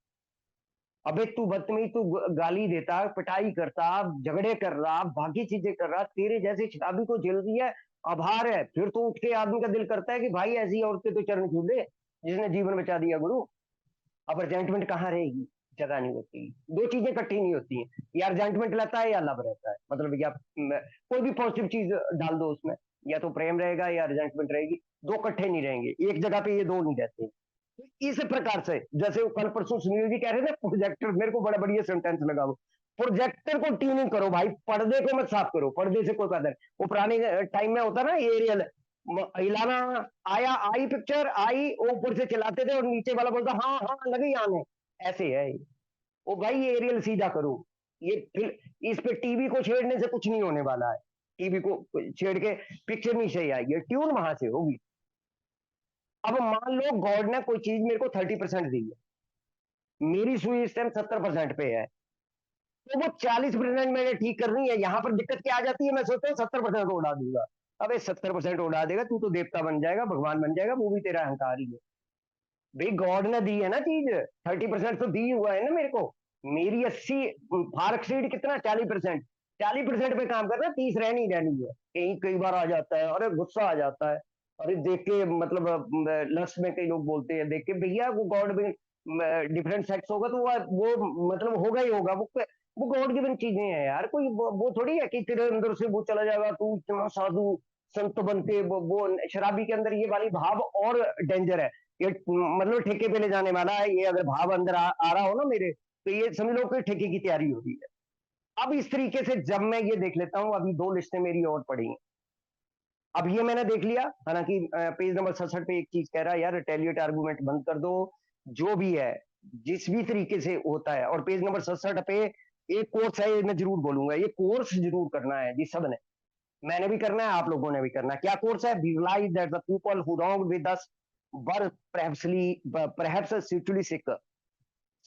अबे तू बदतमीज, तू गाली देता, पिटाई करता, झगड़े कर रहा, बाकी चीजें कर रहा, तेरे जैसे शराबी को झेल दिया, आभार है। फिर तो उठ के आदमी का दिल करता है कि भाई ऐसी औरत के तो चरण छू दे जिसने जीवन बचा दिया गुरु। अब रिजेंटमेंट कहाँ रहेगी? जगह नहीं होती, दो चीजें इकट्ठी नहीं होती हैं, या रिजेंटमेंट रहता है या लव रहता है, मतलब या कोई भी पॉजिटिव चीज डाल दो उसमें, या तो प्रेम रहेगा या रिजेंटमेंट रहेगी, दो इकट्ठे नहीं रहेंगे, एक जगह पे ये दो नहीं रहते। इस प्रकार से, जैसे वो कल परसों सुनील जी कह रहे थे प्रोजेक्टर, मेरे को बड़ा बढ़िया सेंटेंस लगा वो, प्रोजेक्टर को ट्यूनिंग करो भाई, पर्दे को मत साफ करो, पर्दे से कोई फायदा नहीं। वो पुराने टाइम में होता ना एरियल, हिलाना, आया, आई पिक्चर आई, ऊपर से चलाते थे और नीचे वाला बोलता हाँ हाँ लगे आने, ऐसे है। ओ भाई ये एरियल सीधा करो, ये फिर इस पे टीवी को छेड़ने से कुछ नहीं होने वाला है, टीवी को छेड़ के पिक्चर नहीं सही आएगी, ट्यून वहां से होगी। अब मान लो गॉड ने कोई चीज मेरे को 30% दी है, मेरी सुई इस टाइम 70% पे है, तो वो 40% मैंने ठीक करनी है। यहां पर दिक्कत क्या आ जाती है, मैं सोचता हूँ 70% उड़ा दूंगा। अबे 70% उड़ा देगा तू तो देवता बन जाएगा, भगवान बन जाएगा, वो भी तेरा अहंकार ही है। भाई गॉड ने दी है ना चीज, 30% तो दी हुआ है ना मेरे को। मेरी 80 फार्क सीड कितना, 40%, 40% पे काम कर रहा है, 30 रहनी रहनी है। कहीं कई बार आ जाता है, अरे गुस्सा आ जाता है, अरे देख के, मतलब लस्ट में कई लोग बोलते हैं देख के, भैया वो गॉड में डिफरेंट सेक्स होगा तो वो मतलब होगा ही होगा, वो गॉड गिवन चीजें हैं यार, कोई वो थोड़ी है कि तेरे अंदर से वो चला जाएगा, तू इतना साधु संत बन के, वो शराबी के अंदर ये वाली भाव और डेंजर है, ये मतलब ठेके पे ले जाने वाला है। ये अगर भाव अंदर आ रहा हो ना मेरे, तो ये समझ लो कि ठेके की तैयारी हो रही है। अब इस तरीके से जब मैं ये देख लेता हूं, अभी दो लिस्टें मेरी और पड़ी हैं। अब ये मैंने देख लिया, हालांकि पेज नंबर 67 पे एक चीज कह रहा है, यार रिटेलिएट आर्गूमेंट बंद कर दो, जो भी है जिस भी तरीके से होता है। और पेज नंबर 67 पे एक कोर्स है, ये मैं जरूर बोलूंगा, ये कोर्स जरूर करना है जी सब ने, मैंने भी करना है, आप लोगों ने भी करना है। क्या कोर्स है? Visualise that the people who wrong with us were perhaps suitably sick।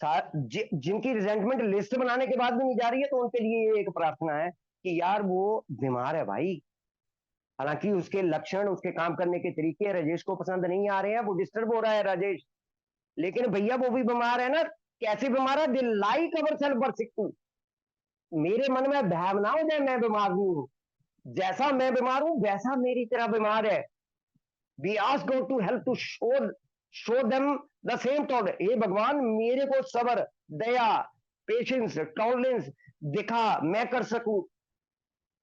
जिनकी रिजेंटमेंट लिस्ट बनाने के बाद भी नहीं जा रही है, तो उनके लिए एक प्रार्थना है कि यार वो बीमार है भाई, हालांकि उसके लक्षण, उसके काम करने के तरीके राजेश को पसंद नहीं आ रहे हैं, वो डिस्टर्ब हो रहा है राजेश, लेकिन भैया वो भी बीमार है ना। कैसे बीमार है? दिल like our self were sick too. मेरे मन में भ्रम ना हो जाए मैं बीमार हूं, जैसा मैं बीमार हूं वैसा मेरी तरह बीमार है। We ask God to help to show them the same thought. हे भगवान मेरे को सबर, दया, पेशेंस, टॉलरेंस दिखा, मैं कर सकूं,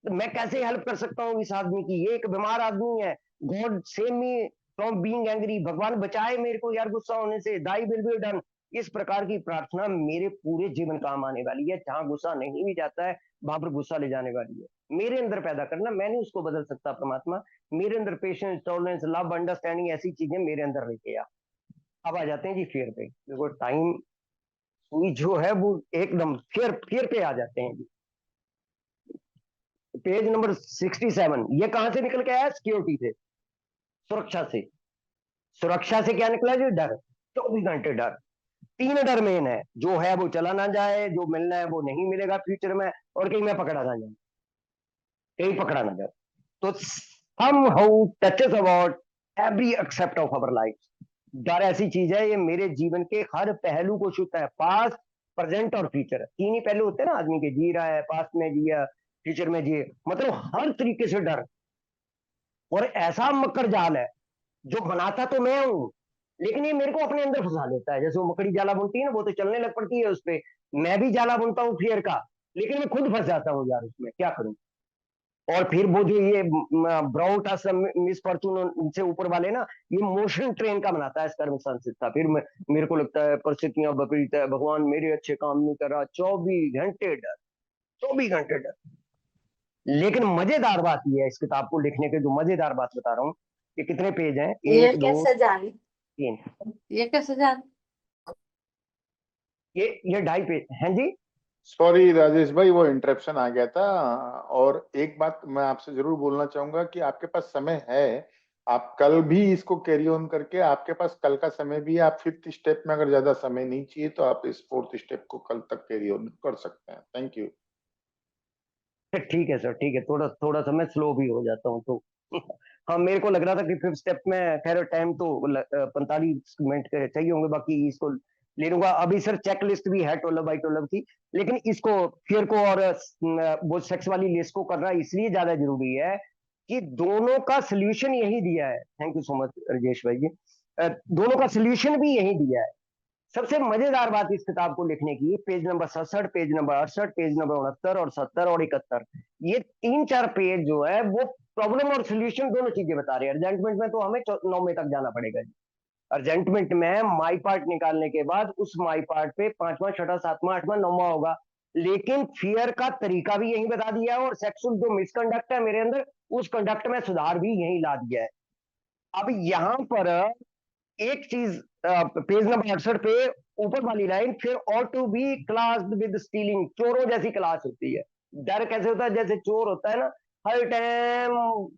मैं कैसे हेल्प कर सकता हूँ इस आदमी की? ये एक बीमार आदमी है। God save me from being angry, भगवान बचाए मेरे को यार गुस्सा होने से। Thy will be done. इस प्रकार की प्रार्थना मेरे पूरे जीवन काम आने वाली है। जहां गुस्सा नहीं भी जाता है वहां पर गुस्सा ले जाने वाली है। मेरे अंदर पैदा करना, मैं नहीं उसको बदल सकता परमात्मा। मेरे अंदर पेशेंस, टॉलरेंस, लव, अंडरस्टैंडिंग ऐसी चीजें मेरे अंदर लेके आ। अब आ जाते हैं जी फियर पे। देखो टाइम सुई जो है वो एकदम फियर फियर पे आ जाते हैं जी। पेज नंबर 67, ये कहां से निकल के आया? सिक्योरिटी से, सुरक्षा से। सुरक्षा से क्या निकला जी? डर। 24 घंटे डर। तीन डर मेन है, जो है वो चला ना जाए, जो मिलना है वो नहीं मिलेगा फ्यूचर में, और कहीं मैं पकड़ा ना जाऊं, कहीं पकड़ा ना जाऊं। तो somehow touches about every aspect of our life। डर ऐसी चीज है, ये मेरे जीवन के हर पहलू को छूता है। पास्ट, प्रेजेंट और फ्यूचर, तीन ही पहलू होते हैं ना आदमी के। जी रहा है, पास्ट में जिया, फ्यूचर में जिए, मतलब हर तरीके से डर। और ऐसा मकर जाल है, जो बनाता तो मैं हूं, लेकिन ये मेरे को अपने अंदर फंसा लेता है। जैसे वो मकड़ी जाला बुनती है ना, वो तो चलने लग पड़ती है उस पे। मैं भी जाला बुनता हूँ फियर का, लेकिन मैं खुद फंस जाता हूँ यार उसमें, क्या करूं? और फिर वो जो ये ब्राउटा मिस फॉर्चून से ऊपर वाले ना, ये मोशन ट्रेन का बनाता है इस कर्म संस्था। फिर मेरे को लगता है परिस्थितियां विपरीत है, भगवान मेरे अच्छे काम नहीं कर रहा। 24 घंटे डर, 24 घंटे डर। लेकिन मजेदार बात यह है, इस किताब को लिखने के जो मजेदार बात बता रहा हूँ, ये कितने पेज हैं? ये एक, दो, कैसे जाने? तीन, ये कैसे जाने? ये 2.5 पेज हैं जी। सॉरी राजेश भाई, वो इंटरप्शन आ गया था। और एक बात मैं आपसे जरूर बोलना चाहूंगा कि आपके पास समय है। आप कल भी इसको कैरी ऑन करके, आपके पास कल का समय भी है। आप फिफ्थ स्टेप में अगर ज्यादा समय नहीं चाहिए तो आप इस फोर्थ स्टेप को कल तक कैरी ऑन कर सकते हैं। Thank you. ठीक है सर, ठीक है। थोड़ा थोड़ा सा मैं स्लो भी हो जाता हूँ तो हाँ, मेरे को लग रहा था कि फिफ्थ स्टेप में खैर टाइम तो 45 मिनट के चाहिए होंगे, बाकी इसको ले लूंगा। अभी सर चेक लिस्ट भी है 12 बाई 12 की, लेकिन इसको फिर को और वो सेक्स वाली लिस्ट को करना इसलिए ज्यादा जरूरी है कि दोनों का सोल्यूशन यही दिया है। Thank you so much Rajesh भाई जी। दोनों का सोल्यूशन भी यही दिया है। सबसे मजेदार बात इस किताब को लिखने की, page number 67, page number 68, page number 69 और 70 और 71, ये 3-4 पेज जो है वो प्रॉब्लम और सोल्यूशन दोनों चीजें बता रहे हैं। अर्जेंटमेंट में तो हमें 9 में तक जाना पड़ेगा जी। अर्जेंटमेंट में माई पार्ट निकालने के बाद उस माई पार्ट पे 5वां, 6वां, 7वां, 8वां, 9वां होगा। लेकिन फियर का तरीका भी यही बता दिया है, और सेक्सुअल जो मिसकंडक्ट है मेरे अंदर, उस कंडक्ट में सुधार भी यही ला दिया है। अब यहां पर एक चीज, पेज नंबर 68 पे ऊपर वाली लाइन, फिर और to be class with stealing, चोरों जैसी क्लास होती है। डर कैसे होता है? जैसे चोर होता है ना, हर टाइम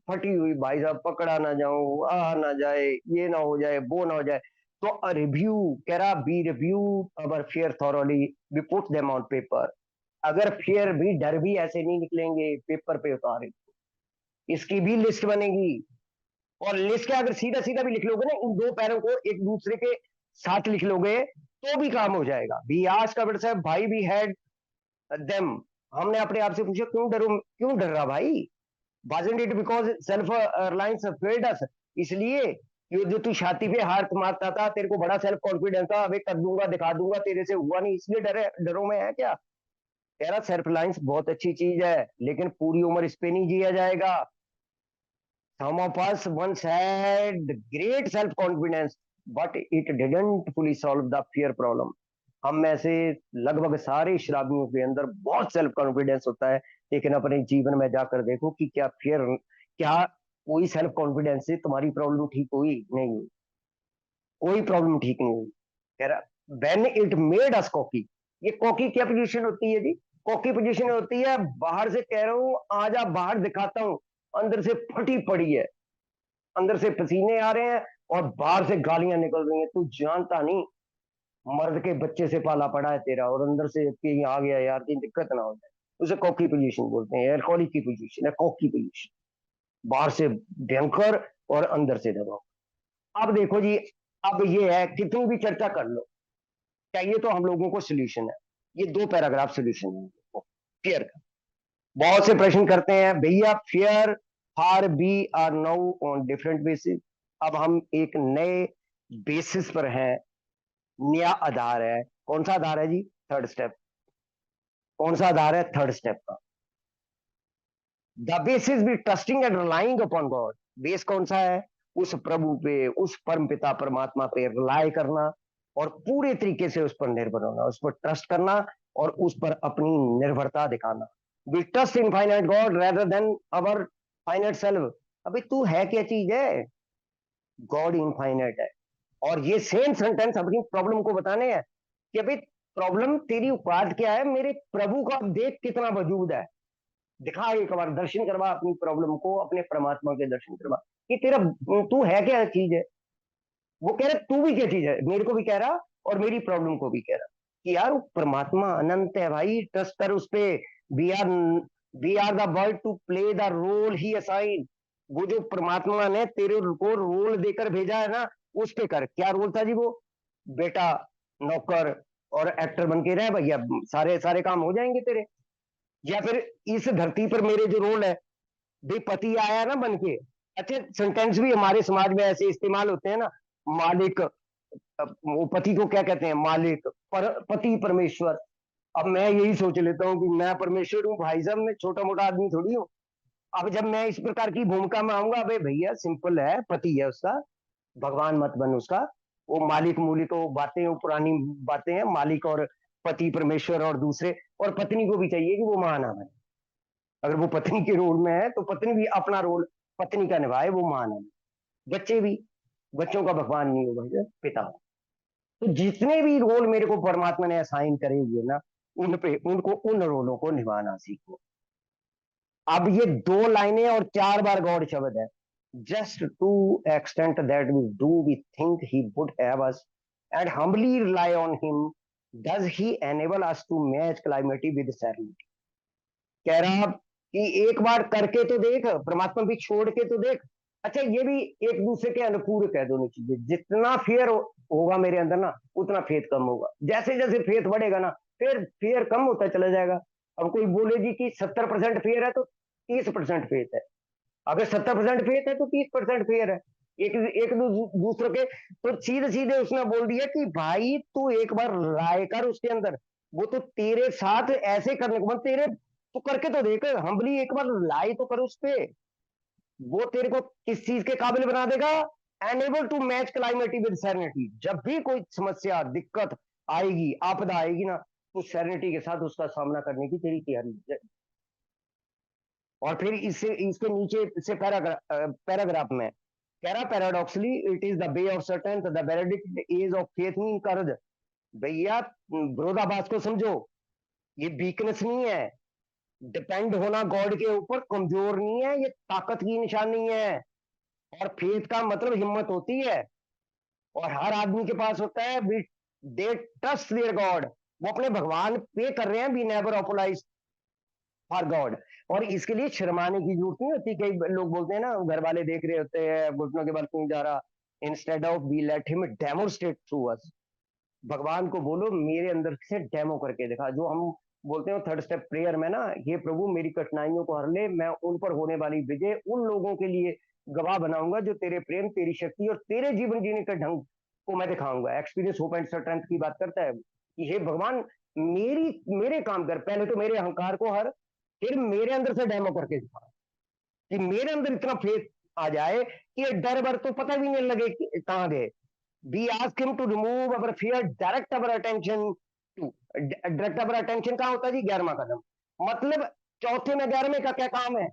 फटी हुई, भाई साहब पकड़ा ना जाऊं, आ ना जाए, ये ना हो जाए, वो ना हो जाए। तो रिव्यू कह रहा, be review our fear thoroughly, we put them on paper. अगर फियर भी, डर भी ऐसे नहीं निकलेंगे पेपर पे उतारे, इसकी भी लिस्ट बनेगी। और लिस्ट के अगर सीधा सीधा भी लिख लोगे ना, इन दो पैरों को एक दूसरे के साथ लिख लोगे, तो भी काम हो जाएगा। भी आज का बट साहब, भाई भी हैड देम। हमने अपने आप से पूछा, क्यों डरो, क्यों डर रहा भाई? Wasn't it because self reliance failed अस? इसलिए ये जो तू छाती पे हाथ मारता था, तेरे को बड़ा सेल्फ कॉन्फिडेंस था, अबे कर दूंगा, दिखा दूंगा, तेरे से हुआ नहीं, इसलिए डरे, डरो में है क्या? कह रहा सेल्फ रिलायंस बहुत अच्छी चीज है, लेकिन पूरी उम्र इस पे नहीं जिया जाएगा। Some of us once had great self-confidence, but it didn't fully solve the fear problem। हम में से लगभग सारे शराबियों के अंदर बहुत सेल्फ कॉन्फिडेंस होता है, लेकिन अपने जीवन में जाकर देखो कि क्या फियर, क्या कोई सेल्फ कॉन्फिडेंस से तुम्हारी प्रॉब्लम ठीक हुई? नहीं हुई, कोई प्रॉब्लम ठीक नहीं हुई। कह रहा when it made us cocky. ये कॉकी क्या पोजीशन होती है जी? कॉकी पोजीशन होती है, बाहर से कह रहा हूं आज आप बाहर दिखाता हूं, अंदर से फटी पड़ी है, अंदर से पसीने आ रहे हैं और बाहर से गालियां निकल रही हैं। तू जानता नहीं, मर्द के बच्चे से पाला पड़ा है तेरा, और अंदर से कहीं आ गया यार, कहीं दिक्कत ना हो जाए। उसे कॉकी पोजीशन बोलते हैं, एल्कोहलिक की पोजीशन है कॉकी पोजीशन। बाहर से भयंकर और अंदर से दबाव। अब देखो जी, अब ये है, कितनी भी चर्चा कर लो, चाहिए तो हम लोगों को सोल्यूशन है। ये 2 पैराग्राफ सोल्यूशन है फियर का। बहुत से प्रश्न करते हैं भैया, fair far be are now on different basis. अब हम एक नए बेसिस पर हैं, नया आधार है। कौन सा आधार है जी? Third step. कौन सा आधार है? थर्ड स्टेप का। The base is be trusting and relying upon God. Base कौन सा है? उस प्रभु पे, उस परम पिता परमात्मा पे रिलाय करना और पूरे तरीके से उस पर निर्भर होना, उस पर ट्रस्ट करना और उस पर अपनी निर्भरता दिखाना। We trust in finite God rather than our finite self. अभी तू है क्या चीज है? गॉड इनफाइनाइट है। और ये सेम सेंटेंस अपनी प्रॉब्लम को बताने हैं कि अभी प्रॉब्लम तेरी औकात क्या है, मेरे प्रभु का देख कितना वजूद है। दिखा एक बार, दर्शन करवा अपनी प्रॉब्लम को, अपने परमात्मा के दर्शन करवा कि तेरा तू है क्या चीज है। वो कह रहा तू भी क्या चीज है, मेरे को भी कह रहा और मेरी प्रॉब्लम को भी कह रहा कि यार वो परमात्मा अनंत है भाई, ट्रस्ट कर उस पे। We are we are the word to play the role he assign. वो जो परमात्मा ने तेरे को रोल देकर भेजा है ना, उस पे कर। क्या रोल था जी वो? बेटा, नौकर और एक्टर बन के रहे भैया, सारे सारे काम हो जाएंगे तेरे। या फिर इस धरती पर मेरे जो रोल है, भाई पति आया ना बन के। अच्छे सेंटेंस भी हमारे समाज में ऐसे इस्तेमाल होते हैं ना, मालिक। वो पति को क्या कहते हैं? मालिक। पति परमेश्वर। अब मैं यही सोच लेता हूँ कि मैं परमेश्वर हूँ भाई साहब, मैं छोटा मोटा आदमी थोड़ी हूँ। अब जब मैं इस प्रकार की भूमिका में आऊंगा, अबे भैया सिंपल है, पति है उसका, भगवान मत बन उसका। वो मालिक मूलिक तो बातें, वो पुरानी बातें हैं। मालिक और पति परमेश्वर और दूसरे, और पत्नी को भी चाहिए कि वो मां ना बने। अगर वो पत्नी के रोल में है तो पत्नी भी अपना रोल पत्नी का निभाए, वो मां ना बने। बच्चे भी, बच्चों का भगवान नहीं हो भाई, पिता हो। तो जितने भी रोल मेरे को परमात्मा ने असाइन करे हुए ना, उन पे उनको, उन रोलों को निभाना सीखो। अब ये दो लाइनें और 4 बार गॉड शब्द है। Just to extent that we do we think he would have us and humbly rely on him does he enable us to match calamity with serenity. कह रहा कि एक बार करके तो देख, परमात्मा भी छोड़ के तो देख। अच्छा, ये भी एक दूसरे के अनुपूरक है दोनों चीजें। जितना फियर होगा मेरे अंदर ना, उतना फेथ कम होगा। जैसे जैसे फेथ बढ़ेगा ना, फिर फियर कम होता चला जाएगा। अब कोई बोले जी कि 70% फेयर है तो 30% फेथ है। अगर 70% फेथ है तो 30% फेयर है। एक एक दूसरे के। तो सीधे सीधे उसने बोल दिया कि भाई तू एक बार राय कर उसके अंदर। वो तो तेरे साथ ऐसे करने को, मतलब तेरे, तू करके तो देख, हम्बली एक बार लाई तो कर उस पे। वो तेरे को किस चीज के काबिल बना देगा? Enable to match calamity with serenity. जब भी कोई समस्या, दिक्कत आएगी, आपदा आएगी ना, तो सेरेनिटी के साथ उसका सामना करने की तेरी तैयारी। और फिर इससे, इसके नीचे से पैराग्राफ में कह रहा, paradoxically it is the way of certain the verdict as of faith mean कर्ज। भैया विरोधाभास को समझो, ये वीकनेस नहीं है। डिपेंड होना गॉड के ऊपर कमजोर नहीं है, ये ताकत की निशानी है। और फेथ का मतलब हिम्मत होती है। और हर आदमी के पास होता है। We they trust their God. वो अपने भगवान पे कर रहे हैं, we never apologise for God. और इसके लिए शर्माने की जरूरत नहीं होती। कई लोग बोलते हैं ना, घर वाले देख रहे होते हैं, घुटनों के बल क्यों जा रहा। Instead of we let him demonstrate through us. भगवान को बोलो मेरे अंदर से डेमो करके दिखा। जो हम बोलते हैं थर्ड स्टेप प्रेयर में ना, हे प्रभु मेरी कठिनाइयों को हर ले, मैं उन पर होने वाली विजय उन लोगों के लिए गवाह बनाऊंगा जो तेरे प्रेम, तेरी शक्ति और तेरे जीवन जीने के ढंग को मैं दिखाऊंगा। एक्सपीरियंस होप एंड स्ट्रेंथ की बात करता है कि हे भगवान, मेरे काम कर, पहले तो मेरे अहंकार को हर, फिर मेरे अंदर से डेमो करके दिखा कि मेरे अंदर इतना फेथ आ जाए कि डर बर तो पता भी नहीं लगे कि कहां गए। we ask him to remove our fear, direct our attention to, direct our attention कहाँ होता है जी? 11वां कदम। मतलब चौथे में 11वें का क्या काम है?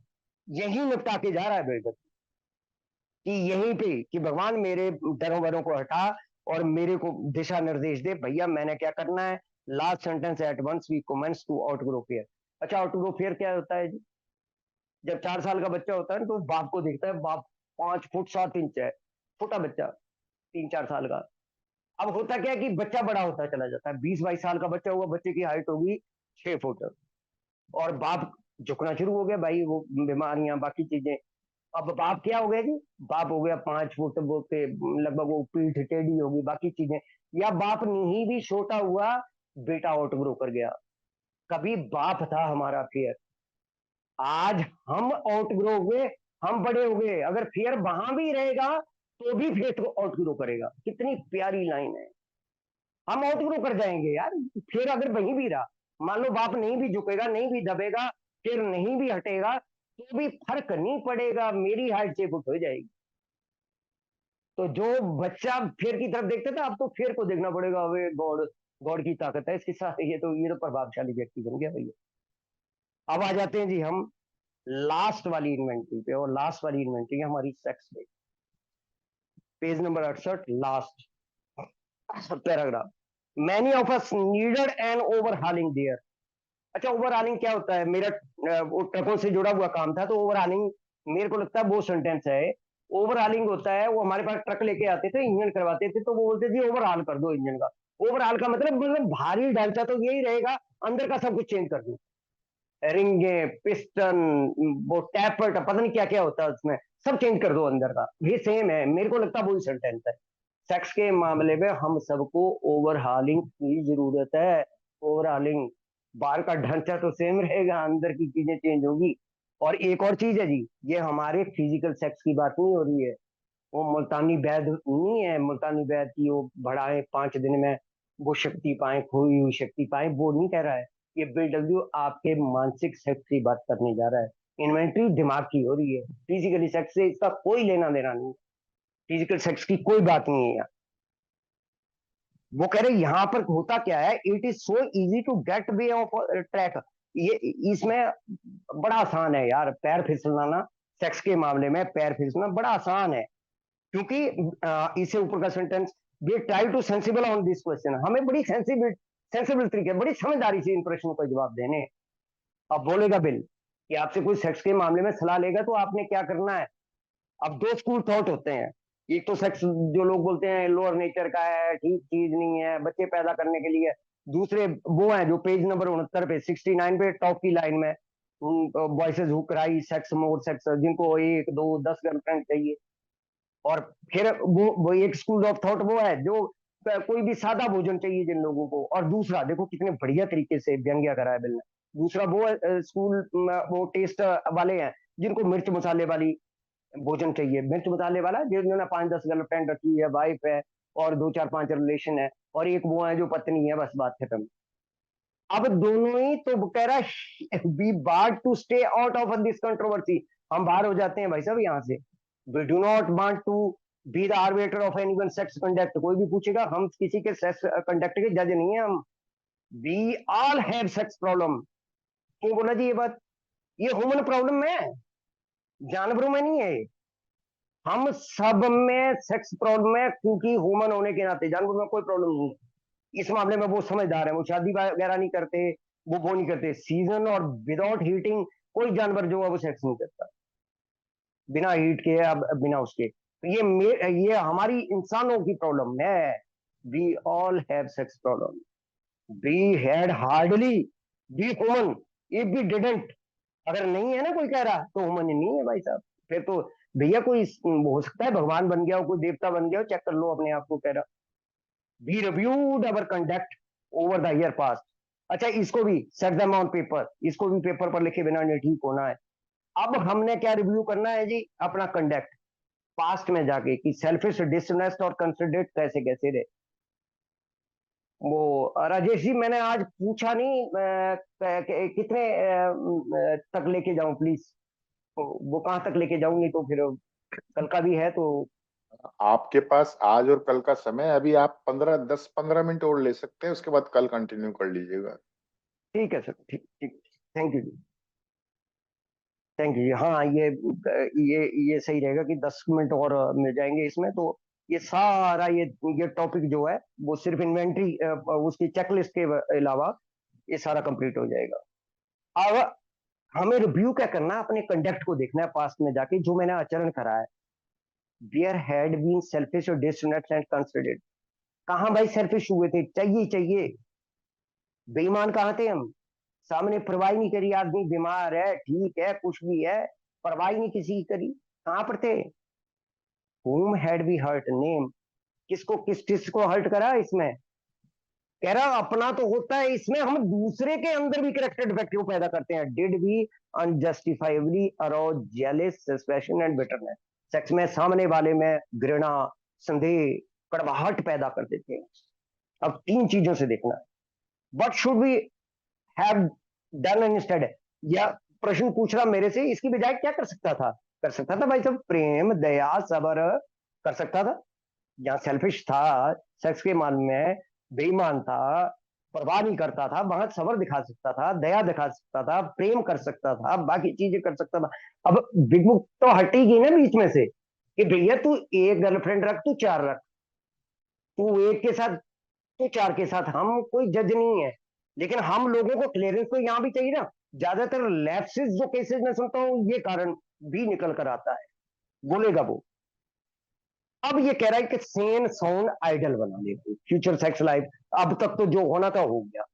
यही निपटा के जा रहा है बेटा, कि यहीं पे कि भगवान मेरे डरों वरों को हटा और मेरे को दिशा निर्देश दे। भैया मैंने क्या करना है? Last sentence, at once we commence to outgrow fear. अच्छा, आउटग्रो फियर क्या होता है जी? जब 4 साल का बच्चा होता है तो बाप को देखता है, बाप 5 फुट 7 इंच है, छोटा बच्चा, 3-4 साल का। अब होता क्या है कि बच्चा बड़ा होता चला जाता है, 20-22 साल का बच्चा हुआ, बच्चे की हाइट होगी 6 फुट, और बाप झुकना शुरू हो गया भाई, वो बीमारियां बाकी चीजें। अब बाप क्या हो गया जी? बाप हो गया 5 फुट बोलते, लगभग वो पीठ टेढ़ी होगी, बाकी चीजें। या बाप नहीं भी छोटा हुआ, बेटा आउट ग्रो कर गया। कभी बाप था हमारा फियर, आज हम आउट ग्रो हुए, हम बड़े हो गए। अगर फियर वहां भी रहेगा तो भी फेथ को आउट ग्रो करेगा। कितनी प्यारी लाइन है। हम आउटग्रो कर जाएंगे यार। फिर अगर वहीं भी रहा, मान लो बाप नहीं भी झुकेगा, नहीं भी दबेगा, फिर नहीं भी हटेगा, तो भी फर्क नहीं पड़ेगा, मेरी हाइट 6 फुट हो जाएगी। तो जो बच्चा फेर की तरफ देखता था, अब तो फेर को देखना पड़ेगा, वे गॉड, गॉड की ताकत है इसके साथ, ये तो प्रभावशाली व्यक्ति बन गया भैया। अब आ जाते हैं जी हम लास्ट वाली इन्वेंटरी पे, और लास्ट वाली इन्वेंटरी है हमारी सेक्स पे। Page number 68, last paragraph. Many of us needed an overhauling there. अच्छा, ओवरहालिंग क्या होता है? मेरा वो ट्रकों से जुड़ा हुआ काम था, तो ओवरहालिंग मेरे को लगता है वो सेंटेंस है। ओवरहालिंग होता है, वो हमारे पास ट्रक लेके आते थे, इंजन करवाते थे, तो वो बोलते थे ओवरहाल कर दो इंजन का। ओवरहाल का मतलब भारी ढांचा तो यही रहेगा, अंदर का सब कुछ चेंज कर दो। रिंगे, पिस्टन, वो टैपर, पता नहीं क्या क्या होता है उसमें, सब चेंज कर दो अंदर का। ये सेम है, मेरे को लगता है वही सेंटेंस है। सेक्स के मामले में हम सबको ओवरहालिंग की जरूरत है। ओवरहालिंग, बाहर का ढांचा तो सेम रहेगा, अंदर की चीजें चेंज होगी। और एक और चीज है जी, ये हमारे फिजिकल सेक्स की बात नहीं हो रही है। वो मुल्तानी बैद नहीं है, मुल्तानी बैद की वो बढ़ाए 5 दिन में वो शक्ति पाए, खोई हुई शक्ति पाए, वो नहीं कह रहा है। ये BW आपके मानसिक सेक्स की बात करने जा रहा है। इन्वेंट्री दिमाग की हो रही है, फिजिकली सेक्स से इसका कोई लेना देना नहीं। फिजिकल सेक्स की कोई बात नहीं है। वो कह रहे यहाँ पर होता क्या है, it is so easy to get way off track. ये इसमें बड़ा आसान है यार, पैर फिसलाना। सेक्स के मामले में पैर फिसलना बड़ा आसान है, क्योंकि इससे ऊपर का sentence, we try to sensible on this question, हमें बड़ी सेंसिबल तरीके, बड़ी समझदारी से इन प्रश्नों का जवाब देने। अब बोलेगा बिल कि आपसे कोई सेक्स के मामले में सलाह लेगा तो आपने क्या करना है। अब दो स्कूल थॉट होते हैं। एक तो सेक्स जो लोग बोलते हैं लोअर नेचर का है, ठीक चीज नहीं है, बच्चे पैदा करने के लिए। दूसरे वो है जो पेज नंबर 69 पे, 69 पे टॉप की लाइन में, voices who cry sex more sex, जिनको एक दो 10 गर्लफ्रेंड चाहिए। और फिर वो एक स्कूल ऑफ थॉट वो है जो कोई भी सादा भोजन चाहिए जिन लोगों को। और दूसरा देखो कितने बढ़िया तरीके से व्यंग्य करा है बिल ने। दूसरा वो स्कूल, वो टेस्ट वाले हैं जिनको मिर्च मसाले वाली भोजन चाहिए, मिर्च मसाले वाला, जिन्होंने 5-10 गर्लफ्रेंड रखी है, वाइफ है, और 2-4-5 रिलेशन है, और एक वो है जो पत्नी है, बस बात खत्म। अब दोनों ही तो कह रहा है we want to stay out of this controversy. हम बाहर हो जाते हैं भाई साहब यहाँ से। We do not want to be the arbiter of anyone sex conduct. कोई भी पूछेगा, हम किसी के सेक्स कंडक्ट के जज नहीं है हम। We all have sex problem. क्यों बोला जी ये बात? ये ह्यूमन प्रॉब्लम है, जानवरों में नहीं है। हम सब में सेक्स प्रॉब्लम है, क्योंकि ह्यूमन होने के नाते। जानवर में कोई प्रॉब्लम नहीं है इस मामले में, वो समझदार है, वो शादी वगैरह नहीं करते, वो नहीं करते। सीजन और विदाउट हीटिंग कोई जानवर जो है वो सेक्स नहीं करता, बिना हीट के या बिना उसके। तो ये हमारी इंसानों की प्रॉब्लम है। We all have sex problem. We had hardly be human if we didn't. अगर नहीं है ना कोई कह रहा, तो ह्यूमन ही नहीं है भाई साहब। फिर तो भैया कोई हो सकता है भगवान बन गया हो, कोई देवता बन गया हो, चेक कर लो अपने आप को। कह रहा we reviewed our conduct over the year past. अच्छा, इसको भी सेट देम ऑन पेपर, इसको भी पेपर पर लिखे बिना नहीं ठीक होना है। अब हमने क्या रिव्यू करना है जी? अपना कंडक्ट पास्ट में जाके, कि सेल्फिश, डिसनेस्ट और कंसिडरेट कैसे कैसे रहे। वो राजेश जी, मैंने आज पूछा नहीं कितने तक लेके जाऊं प्लीज। वो कहाँ तक लेके जाऊं, नहीं तो फिर कल का भी है तो। आपके पास आज और कल का समय है, अभी आप 10-15 मिनट और ले सकते हैं, उसके बाद कल कंटिन्यू कर लीजिएगा। ठीक है सर, ठीक ठीक। Thank you ji, thank you. हाँ, ये सही रहेगा कि 10 मिनट और मिल जाएंगे इसमें तो। ये सारा ये टॉपिक जो है वो सिर्फ इन्वेंट्री, उसकी चेकलिस्ट के अलावा ये सारा कंप्लीट हो जाएगा। अब हमें रिव्यू क्या करना है? अपने कंडक्ट को देखना है पास्ट में जाके, जो मैंने आचरण करा है। वेयर हैड बीन सेल्फिश और डिसनेस्ट एंड कंसिडर्ड। कहाँ भाई सेल्फिश हुए थे? चाहिए चाहिए। बेईमान कहाँ थे हम? सामने परवाह नहीं करी, आदमी बीमार है, ठीक है, कुछ भी है, परवाह नहीं किसी की करी। कहाँ पर थे? whom had we hurt, name. किसको किस किस को हर्ट करा इसमें? कह रहा अपना तो होता है, इसमें हम दूसरे के अंदर भी करेक्टर डिफेक्ट क्यों पैदा करते हैं? Did we unjustifiably arouse jealous suspicion and bitterness. Sex में सामने वाले में घृणा, संदेह, कड़वाहट पैदा कर देते हैं। अब 3 चीजों से देखना है। What should we have done instead, या प्रश्न पूछ रहा मेरे से, इसकी बजाय क्या कर सकता था? कर सकता था भाई साहब प्रेम, दया, सब्र, कर सकता था। जहाँ सेल्फिश था, सेक्स के मामले में बेईमान था, परवाह नहीं करता था, वहां सब्र दिखा सकता था, दया दिखा सकता था, प्रेम कर सकता था, बाकी चीजें कर सकता था। अब बिग बुक तो हटेगी ना बीच में से कि भैया तू एक गर्लफ्रेंड रख, तू चार रख, तू एक के साथ, तू चार के साथ, हम कोई जज नहीं है। लेकिन हम लोगों को क्लियरेंस तो यहाँ भी चाहिए ना। ज्यादातर लैप्सेस जो केसेस में सुनता हूँ, ये कारण भी निकल कर आता है, बोलेगा वो। अब ये कह रहा है कि सेन साउंड आइडल बना ले फ्यूचर सेक्स लाइफ। अब तक तो जो होना था हो गया,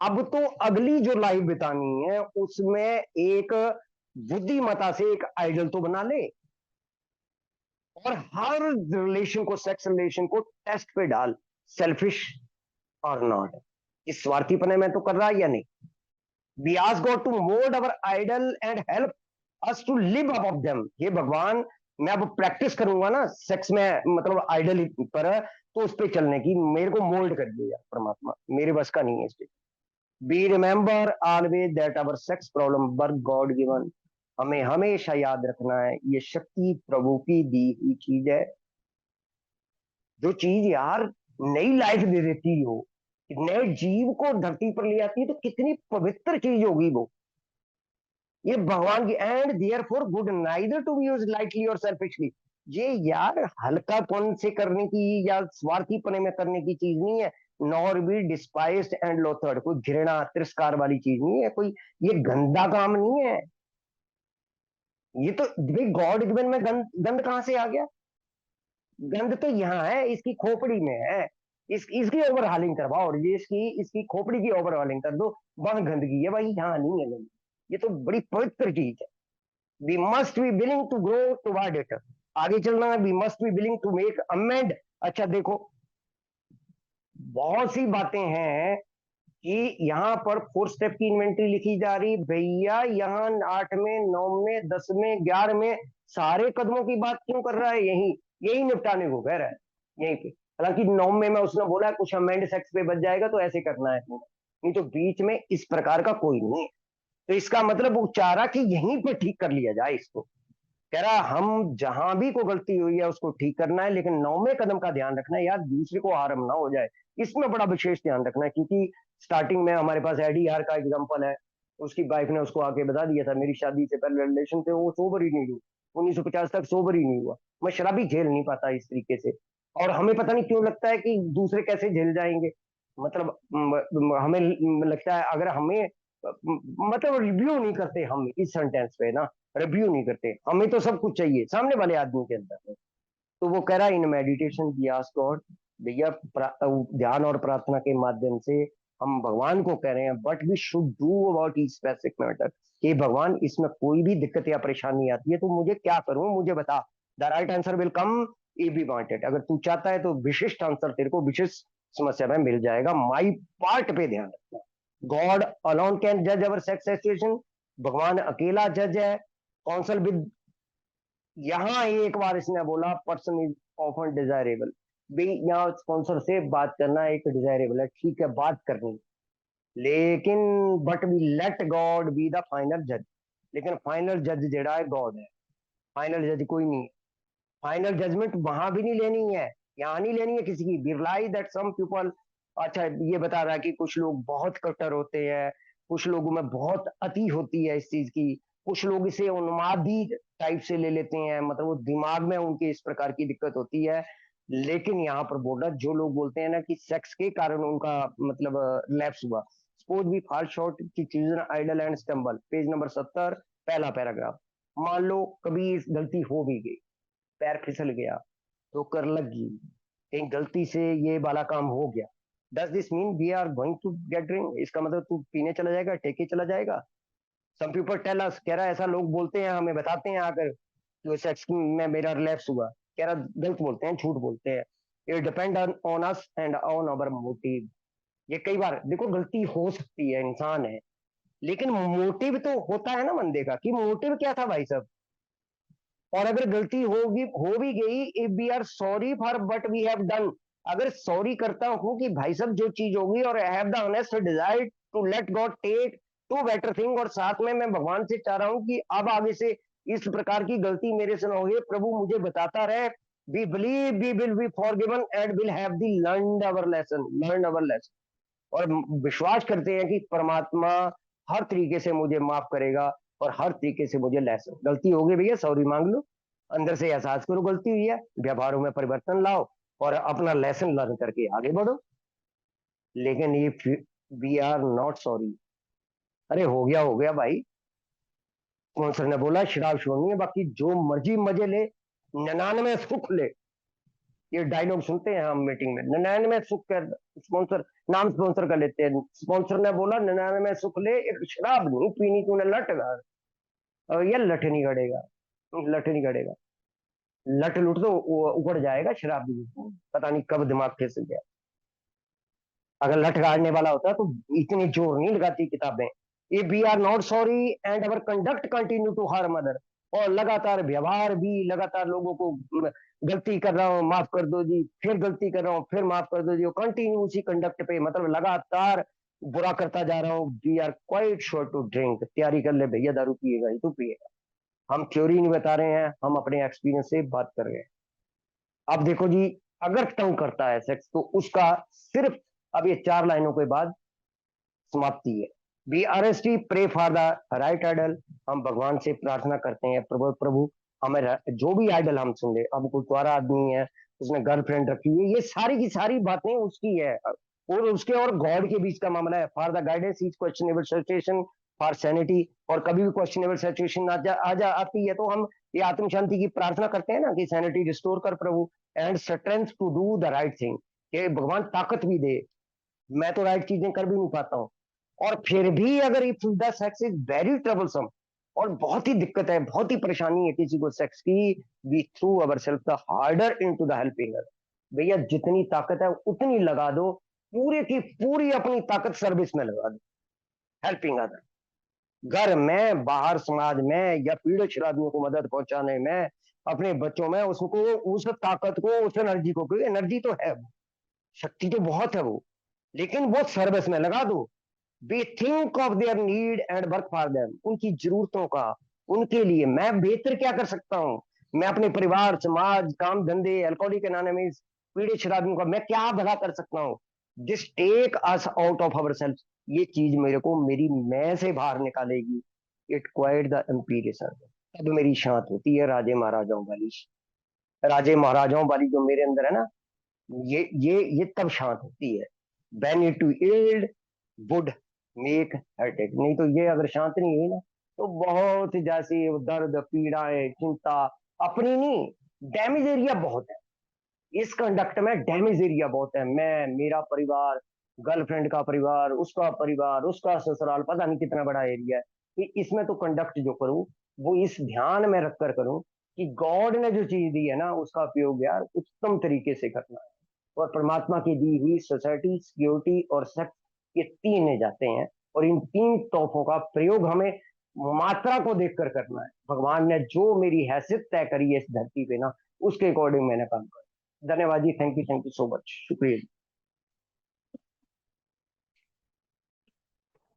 अब तो अगली जो लाइफ बितानी है उसमें एक बुद्धिमता से एक आइडल तो बना ले, और हर रिलेशन को, सेक्स रिलेशन को टेस्ट पे डाल, सेल्फिश और नॉट, इस स्वार्थीपने में तो कर रहा है या नहीं। We ask God to mould our ideal and help us to live above them. ये भगवान, मैं अब प्रैक्टिस करूंगा ना सेक्स में, मतलब आइडल पर, तो उस पर चलने की, मेरे को मोल्ड कर दिया परमात्मा, मेरे बस का नहीं है इस। We remember always that our sex problem were God given. हमें हमेशा याद रखना है ये शक्ति प्रभु की दी हुई चीज है। जो चीज यार नई लाइफ दे देती हो, नए जीव को धरती पर ले आती है, तो कितनी पवित्र चीज होगी वो। ये भगवान की, and therefore good neither to be use lightly और सेल्फिशली। ये यार हल्कापन से करने की या स्वार्थीपने में करने की चीज नहीं है। नॉर बी डिस्पाइस्ड एंड लोथर्ड, कोई घृणा तिरस्कार वाली चीज नहीं है कोई, ये गंदा काम नहीं है। ये तो भाई गॉड गिवन में गंद, गंद कहां से आ गया? गंद तो यहाँ है, इसकी खोपड़ी में है। इसकी ओवरहालिंग करवाओ, और ये इसकी इसकी खोपड़ी की ओवरहालिंग कर दो, वहां गंदगी है भाई, यहाँ नहीं है गंदगी। ये तो बड़ी पवित्र चीज है। We must be willing to grow toward it. आगे चलना है, we must be willing to make amend. अच्छा देखो, बहुत सी बातें हैं कि यहाँ पर 4 स्टेप की इन्वेंटरी लिखी जा रही भैया, यहाँ 8 में, 9 में, 10 में, 11 में सारे कदमों की बात क्यों कर रहा है? यही यही निपटाने को कह रहा है यहीं पे। हालांकि 9 में उसने बोला कुछ अमेंड सेक्स पे बच जाएगा तो ऐसे करना है, नहीं तो बीच में इस प्रकार का कोई नहीं है। तो इसका मतलब वो चाह रहा कि यहीं पे ठीक कर लिया जाए इसको। कह रहा हम जहां भी कोई गलती हुई है उसको ठीक करना है, लेकिन 9वें कदम का ध्यान रखना है यार, दूसरे को हार्म ना हो जाए, इसमें बड़ा विशेष ध्यान रखना है। क्योंकि स्टार्टिंग में हमारे पास एडी आर का एग्जांपल है, उसकी वाइफ ने उसको आके बता दिया था मेरी शादी से पहले रिलेशन थे, वो सोबर ही नहीं हुआ, 1950 तक सोबर ही नहीं हुआ। मैं शराबी झेल नहीं पाता इस तरीके से। और हमें पता नहीं क्यों लगता है कि दूसरे कैसे झेल जाएंगे। मतलब हमें लगता है अगर हमें, मतलब रिव्यू नहीं करते हम इस सेंटेंस पे ना, रिव्यू नहीं करते, हमें तो सब कुछ चाहिए सामने वाले आदमी के अंदर। तो वो कह रहा है in meditation we ask God, भैया ध्यान और प्रार्थना के माध्यम से हम भगवान को कह रहे हैं, but we should do about each specific matter, कि भगवान इसमें कोई भी दिक्कत या परेशानी आती है तो मुझे क्या करूं, मुझे बता। The right answer will come if we want it. अगर तू चाहता है तो विशिष्ट आंसर तेरे को विशिष्ट समस्या में मिल जाएगा। माई पार्ट पे ध्यान रखना। गॉड अलोन कैन जज अवर सेक्स सिचुएशन। भगवान अकेला जज है। काउंसल विद, यहां एक बार इसने बोला पर्सन इज ऑफन डिजायरेबल। भाई यहाँ स्पॉन्सर से बात करना एक डिजायरेबल है, ठीक है बात करनी, लेकिन but we let God be the final जज। लेकिन फाइनल जज जेड़ा है गॉड है, फाइनल जज कोई नहीं है। फाइनल जजमेंट वहां भी नहीं लेनी है, यहाँ नहीं लेनी है किसी की। We realise that some people, अच्छा ये बता रहा है कि कुछ लोग बहुत कट्टर होते हैं, कुछ लोगों में बहुत अति होती है इस चीज की, कुछ लोग इसे उन्मादी टाइप से ले लेते हैं, मतलब वो दिमाग में उनके इस प्रकार की दिक्कत होती है। लेकिन यहाँ पर बोल रहा, जो लोग बोलते हैं ना कि सेक्स के कारण उनका मतलब लैप्स हुआ, सपोज वी फॉल शॉर्ट की chosen ideal and stumble, page number 70, पहला पैराग्राफ। मान लो कभी गलती हो भी गई, पैर फिसल गया, ठोकर लग गई, कहीं गलती से ये वाला काम हो गया, does this mean we are going to get drink? इसका मतलब तू पीने चला जाएगा, टेके चला जाएगा? सम पीपल टेल अस, कह रहा है ऐसा लोग बोलते हैं, हमें बताते हैं आकर कि सेक्स में मेरा रिलैप्स हुआ। कह रहा गलत बोलते हैं, झूठ बोलते हैं। It depend on us and on our motive. ये कई बार देखो गलती हो सकती है, इंसान है, लेकिन मोटिव तो होता है ना बंदे का, कि मोटिव क्या था भाई साहब। और अगर गलती होगी, हो भी गई, if we are sorry for what we have done, अगर सॉरी करता हूं कि भाई साहब जो चीज होगी, और I have the honest desire to let God take to better thing, और साथ में मैं भगवान से चाह रहा हूँ कि अब आगे से इस प्रकार की गलती मेरे से ना हो, प्रभु मुझे बताता रहे। We believe we will be forgiven and will have the learn our lesson. और विश्वास करते हैं कि परमात्मा हर तरीके से मुझे माफ करेगा, और हर तरीके से मुझे लेसन, गलती हो गई भैया सॉरी मांग लो, अंदर से एहसास करो गलती हुई है, व्यवहारों में परिवर्तन लाओ और अपना लेसन लर्न करके आगे बढ़ो। लेकिन ये वी आर नॉट सॉरी, अरे हो गया भाई। स्पॉन्सर ने बोला शराब छोड़नी है, बाकी जो मर्जी मजे ले, 99 सुख ले। ये डायलॉग सुनते हैं हम मीटिंग में, 99 सुख कर स्पॉन्सर, नाम स्पॉन्सर कर लेते हैं। स्पॉन्सर ने बोला 99 सुख ले, एक शराब नहीं पीनी, तूने लट गाड़। और ये लठ नहीं गड़ेगा, लठ नहीं गड़ेगा, लट लुट तो उगड़ जाएगा, शराब भी पता नहीं कब दिमाग फिसल गया। अगर लठ गाड़ने वाला होता तो इतनी जोर नहीं लगाती किताबें। ये we are not sorry and our conduct continue to harm other, और लगातार व्यवहार भी, लगातार लोगों को गलती कर रहा हूँ माफ कर दो जी, फिर गलती कर रहा हूँ फिर माफ कर दो जी, कंटिन्यू उसी कंडक्ट पे, मतलब लगातार बुरा करता जा रहा हूँ। We are quite sure to drink, तैयारी कर ले भैया, दारू पिएगा ही तो पिएगा। हम थ्योरी नहीं बता रहे हैं, हम अपने एक्सपीरियंस से बात कर रहे हैं। अब देखो जी, अगर तंग करता है सेक्स तो उसका सिर्फ, अब ये 4 लाइनों के बाद समाप्ति है। We earnestly pray for the right ideal. हम भगवान से प्रार्थना करते हैं, प्रभु प्रभु हमें जो भी आइडल हम सुन ले, अब कोई कुआरा आदमी है, उसने गर्लफ्रेंड रखी है, ये सारी की सारी बातें उसकी है, और उसके और गॉड के बीच का मामला है। For the guidance is questionable situation, for sanity, और कभी भी क्वेश्चनेबल सिचुएशन आती है तो हम ये आत्म शांति की प्रार्थना करते हैं ना कि सैनिटी रिस्टोर कर प्रभु, and strength to do the right thing, कि भगवान ताकत भी दे। मैं तो राइट चीजें कर भी नहीं पाता हूँ, और फिर भी अगर if the sex is very troublesome, और बहुत ही दिक्कत है, बहुत ही परेशानी है किसी को सेक्स की, we throw our self the harder into the helping. भैया जितनी ताकत है उतनी लगा दो, पूरी की पूरी अपनी ताकत सर्विस में लगा दो, हेल्पिंग अदर, घर में बाहर समाज में, या पीड़ित शराबियों को मदद पहुंचाने में, अपने बच्चों में, उसको उस ताकत को, उस एनर्जी को, क्योंकि एनर्जी तो है, शक्ति तो बहुत है वो, लेकिन वो सर्विस में लगा दो। We think of their need and work for them, उनकी जरूरतों का, उनके लिए मैं बेहतर क्या कर सकता हूँ, मैं अपने परिवार समाज काम धंधे अल्कोहलिक एनोनिमस पीड़ित शराबियों का मैं क्या भला कर सकता हूँ। This take us out of our self, ये चीज मेरे को मेरी मैं से बाहर निकालेगी। इट क्वाइट द एम्पीरियन, तब मेरी शांत होती है राजे महाराजाओं वाली जो मेरे अंदर है ना, ये तब शांत होती है। when it to yield would make headache, नहीं तो ये अगर शांत नहीं हुई ना, तो बहुत जैसी दर्द पीड़ाएं चिंता, अपनी नहीं, डैमेज एरिया बहुत है इस कंडक्ट में, डैमेज एरिया बहुत है। मैं, मेरा परिवार, गर्लफ्रेंड का परिवार, उसका ससुराल, पता नहीं कितना बड़ा एरिया है। कि इसमें तो कंडक्ट जो करूं वो इस ध्यान में रखकर करूं कि गॉड ने जो चीज दी है ना उसका उपयोग यार उत्तम तरीके से करना है। और परमात्मा की दी हुई सोसाइटी, सिक्योरिटी और सेक्स, ये 3 जाते हैं, और इन 3 तोहफों का प्रयोग हमें मात्रा को देखकर करना है। भगवान ने जो मेरी हैसियत तय करी है इस धरती पे ना, उसके अकॉर्डिंग मैंने काम करा। धन्यवाद जी, थैंक यू सो मच, शुक्रिया।